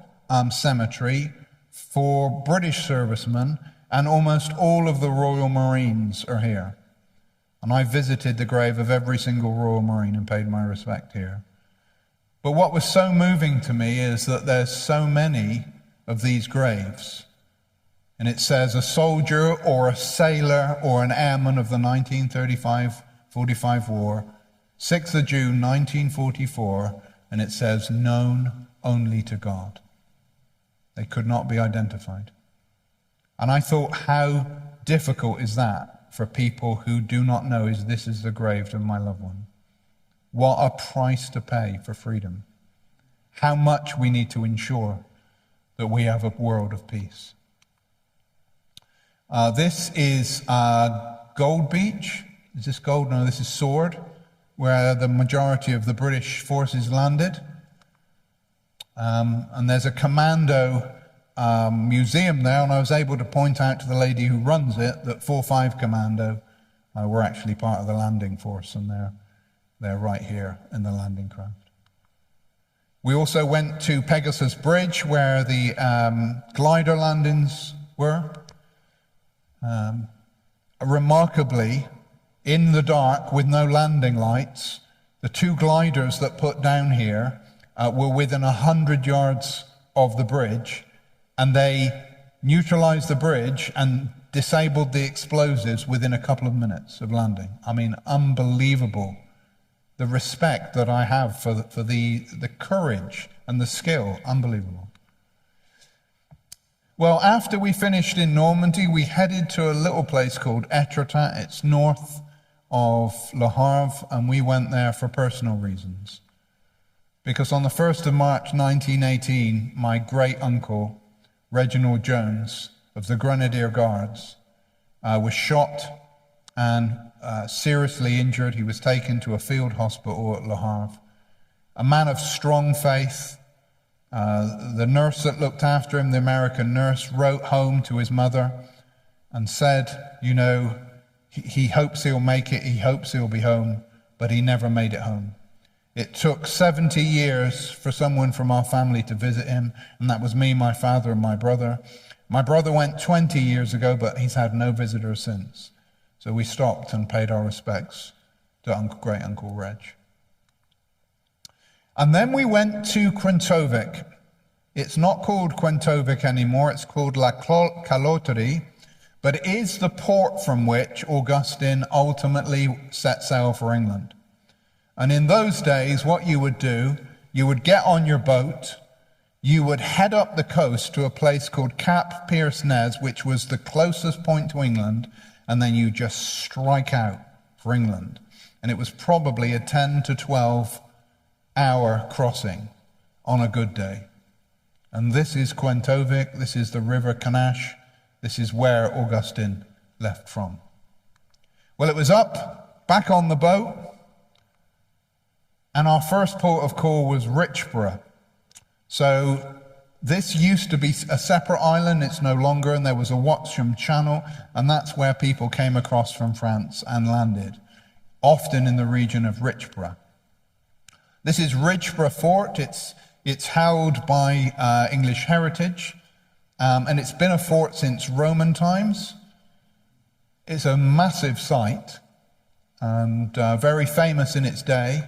Cemetery for British servicemen, and almost all of the Royal Marines are here. And I visited the grave of every single Royal Marine and paid my respect here. But what was so moving to me is that there's so many of these graves. And it says a soldier or a sailor or an airman of the 1935-45 war, 6th of June 1944, and it says known only to God. They could not be identified. And I thought, how difficult is that for people who do not know this is the grave of my loved one? What a price to pay for freedom. How much we need to ensure that we have a world of peace. This is Gold Beach. Is this Gold? No, this is Sword, where the majority of the British forces landed. And there's a commando museum there, and I was able to point out to the lady who runs it that 4-5 Commando were actually part of the landing force, and they're right here in the landing craft. We also went to Pegasus Bridge, where the glider landings were. Remarkably, in the dark with no landing lights, the 2 gliders that put down here were within 100 yards of the bridge, and they neutralized the bridge and disabled the explosives within a couple of minutes of landing. I mean, unbelievable. The respect that I have for the courage and the skill, unbelievable. Well, after we finished in Normandy, we headed to a little place called Etretat. It's north of Le Havre, and we went there for personal reasons. Because on the 1st of March 1918, my great-uncle, Reginald Jones, of the Grenadier Guards, was shot and seriously injured. He was taken to a field hospital at Le Havre. A man of strong faith. The nurse that looked after him, the American nurse, wrote home to his mother and said, you know, he hopes he'll make it, he hopes he'll be home, but he never made it home. It took 70 years for someone from our family to visit him, and that was me, my father, and my brother. My brother went 20 years ago, but he's had no visitors since. So we stopped and paid our respects to great-uncle Reg. And then we went to Quentovic. It's not called Quentovic anymore, it's called La Caloterie, but it is the port from which Augustine ultimately set sail for England. And in those days, what you would do, you would get on your boat, you would head up the coast to a place called Cap Pierce-Nez, which was the closest point to England, and then you just strike out for England. And it was probably a 10 to 12 hour crossing on a good day. And this is Quentovic, this is the River Canache, this is where Augustine left from. Well, it was up, back on the boat, and our first port of call was Richborough. So this used to be a separate island, it's no longer, and there was a Watsham Channel, and that's where people came across from France and landed, often in the region of Richborough. This is Richborough Fort. It's held by English Heritage, and it's been a fort since Roman times. It's a massive site and very famous in its day.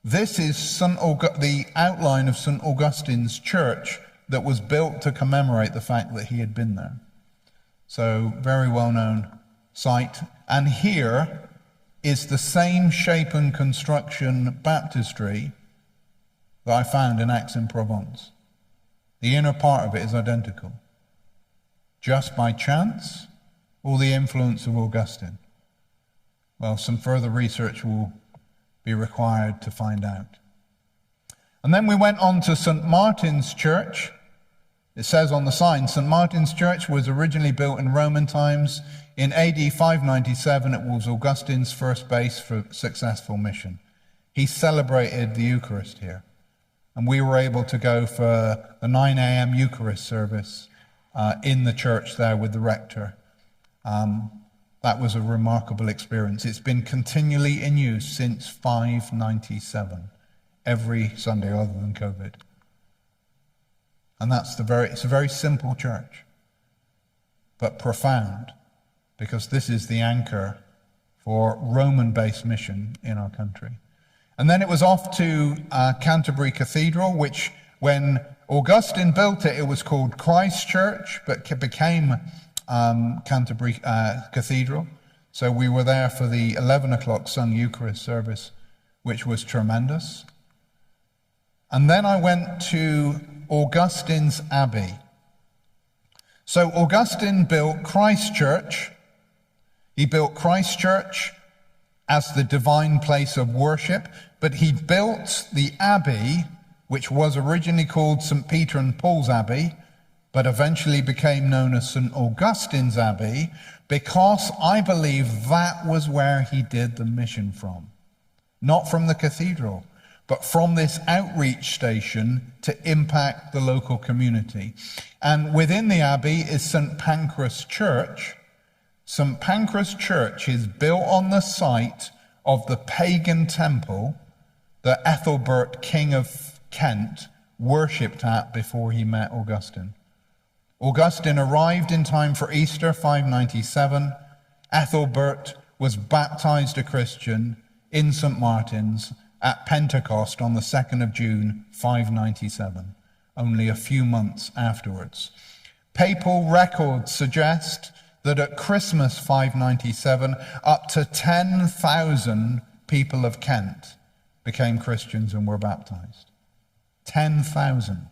This is the outline of St. Augustine's church that was built to commemorate the fact that he had been there. So, very well-known site. And here is the same shape and construction baptistry that I found in Aix-en-Provence. The inner part of it is identical. Just by chance, or the influence of Augustine? Well, some further research will be required to find out. And then we went on to St. Martin's Church. It says on the sign, St. Martin's Church was originally built in Roman times. In AD 597, it was Augustine's first base for successful mission. He celebrated the Eucharist here. And we were able to go for the 9 a.m. Eucharist service in the church there with the rector. That was a remarkable experience. It's been continually in use since 597, every Sunday other than COVID. And it's a very simple church, but profound, because this is the anchor for Roman-based mission in our country. And then it was off to Canterbury Cathedral, which when Augustine built it, it was called Christ Church, but became Canterbury Cathedral. So we were there for the 11 o'clock sung Eucharist service, which was tremendous. And then I went to Augustine's Abbey. So Augustine built Christ Church. He built Christ Church as the divine place of worship, but he built the Abbey, which was originally called St. Peter and Paul's Abbey, but eventually became known as St. Augustine's Abbey, because I believe that was where he did the mission from. Not from the cathedral, but from this outreach station to impact the local community. And within the Abbey is St. Pancras Church. St. Pancras Church is built on the site of the pagan temple that Ethelbert, King of Kent, worshipped at before he met Augustine. Augustine arrived in time for Easter, 597. Ethelbert was baptized a Christian in St. Martin's at Pentecost on the 2nd of June, 597, only a few months afterwards. Papal records suggest that at Christmas 597, up to 10,000 people of Kent became Christians and were baptized. 10,000.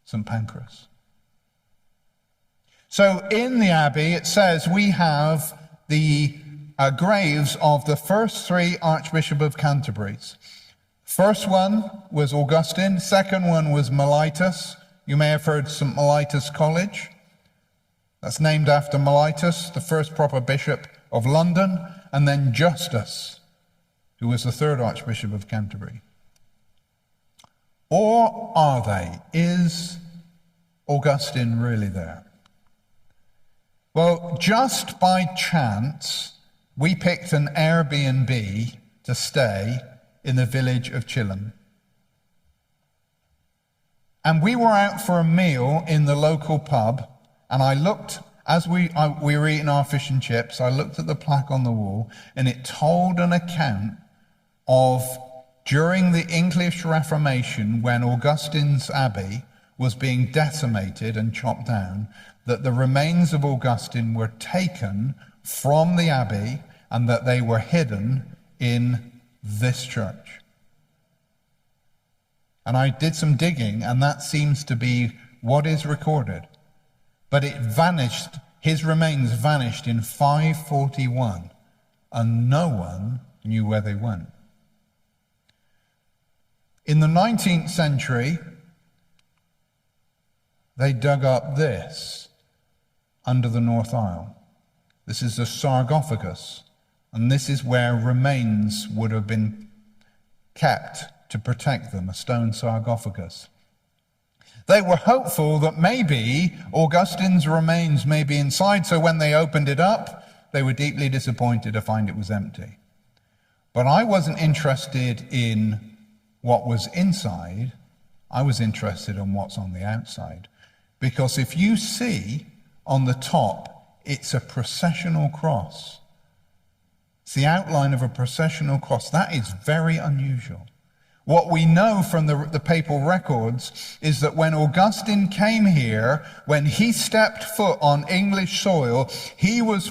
St. Pancras. So in the Abbey, it says we have the graves of the first three Archbishop of Canterbury's. First one was Augustine. Second one was Mellitus. You may have heard St. Mellitus College. That's named after Mellitus, the first proper bishop of London, and then Justus, who was the third Archbishop of Canterbury. Or are they? Is Augustine really there? Well, just by chance, we picked an Airbnb to stay in the village of Chilham. And we were out for a meal in the local pub, and I looked, as we were eating our fish and chips, I looked at the plaque on the wall, and it told an account of during the English Reformation, when Augustine's Abbey was being decimated and chopped down, that the remains of Augustine were taken from the Abbey and that they were hidden in this church. And I did some digging, and that seems to be what is recorded. But it vanished, his remains vanished in 541, and no one knew where they went. In the 19th century, they dug up this under the North Aisle. This is a sarcophagus, and this is where remains would have been kept to protect them, a stone sarcophagus. They were hopeful that maybe Augustine's remains may be inside, so when they opened it up, they were deeply disappointed to find it was empty. But I wasn't interested in what was inside. I was interested in what's on the outside. Because if you see on the top, it's a processional cross. It's the outline of a processional cross. That is very unusual. What we know from the papal records is that when Augustine came here, when he stepped foot on English soil, he was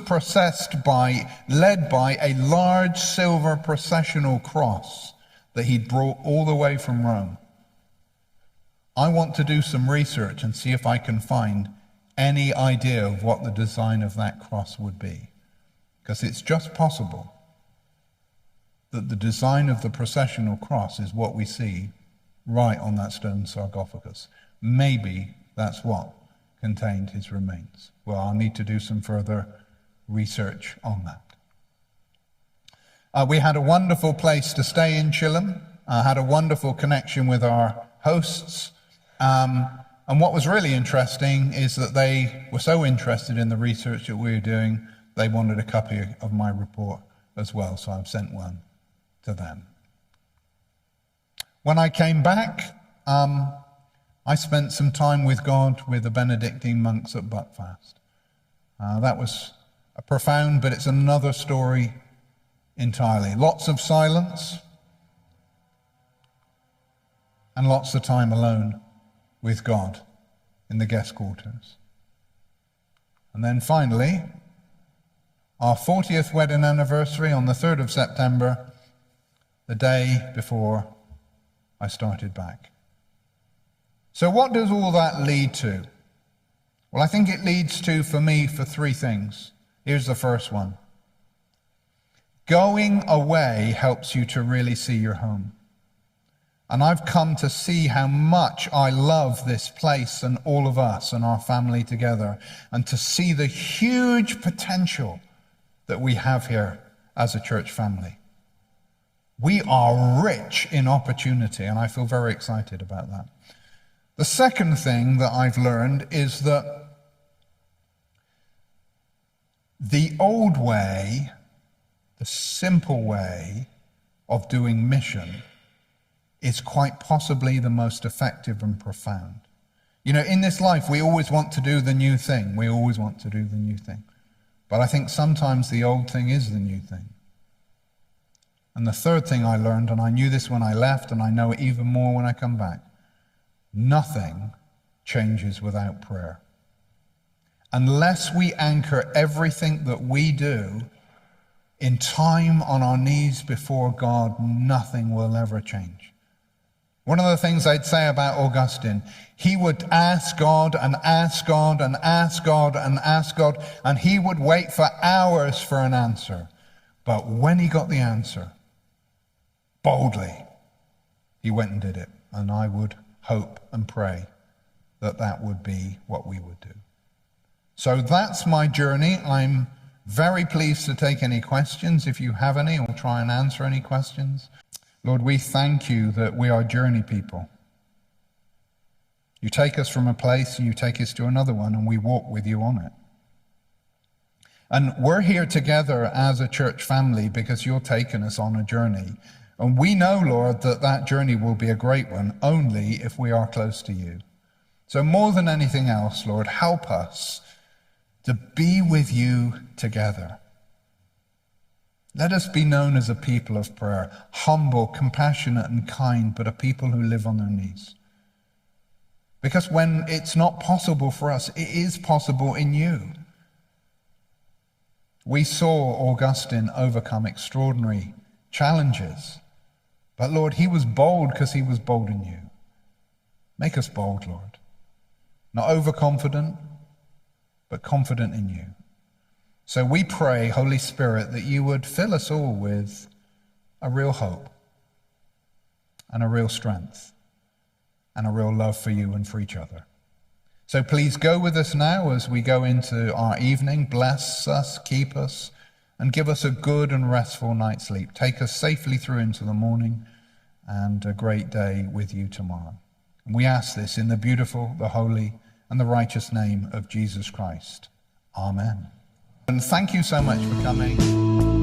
led by a large silver processional cross that he'd brought all the way from Rome. I want to do some research and see if I can find any idea of what the design of that cross would be. Because it's just possible that the design of the processional cross is what we see right on that stone sarcophagus. Maybe that's what contained his remains. Well, I'll need to do some further research on that. We had a wonderful place to stay in Chilham. Had a wonderful connection with our hosts. And what was really interesting is that they were so interested in the research that we were doing, they wanted a copy of my report as well, so I've sent one to them. When I came back, I spent some time with God with the Benedictine monks at Buckfast. That was profound, but it's another story entirely. Lots of silence and lots of time alone with God in the guest quarters. And then finally, our 40th wedding anniversary on the 3rd of September, the day before I started back. So what does all that lead to? Well, I think it leads to, for me, for three things. Here's the first one. Going away helps you to really see your home. And I've come to see how much I love this place and all of us and our family together, and to see the huge potential that we have here as a church family. We are rich in opportunity, and I feel very excited about that. The second thing that I've learned is that the old way, the simple way of doing mission is quite possibly the most effective and profound. You know, in this life, we always want to do the new thing. We always want to do the new thing. But I think sometimes the old thing is the new thing. And the third thing I learned, and I knew this when I left, and I know it even more when I come back, nothing changes without prayer. Unless we anchor everything that we do in time on our knees before God, nothing will ever change. One of the things I'd say about Augustine, he would ask God and ask God and ask God and ask God, and he would wait for hours for an answer. But when he got the answer, boldly, he went and did it. And I would hope and pray that that would be what we would do. So that's my journey. I'm very pleased to take any questions if you have any, or try and answer any questions. Lord, we thank you that we are journey people. You take us from a place and you take us to another one, and we walk with you on it. And we're here together as a church family because you're taking us on a journey. And we know, Lord, that that journey will be a great one only if we are close to you. So more than anything else, Lord, help us to be with you together. Let us be known as a people of prayer, humble, compassionate, and kind, but a people who live on their knees. Because when it's not possible for us, it is possible in you. We saw Augustine overcome extraordinary challenges. But Lord, he was bold because he was bold in you. Make us bold, Lord. Not overconfident, but confident in you. So we pray, Holy Spirit, that you would fill us all with a real hope and a real strength and a real love for you and for each other. So please go with us now as we go into our evening. Bless us, keep us, and give us a good and restful night's sleep. Take us safely through into the morning, and a great day with you tomorrow. And we ask this in the beautiful, the holy, and the righteous name of Jesus Christ. Amen. And thank you so much for coming.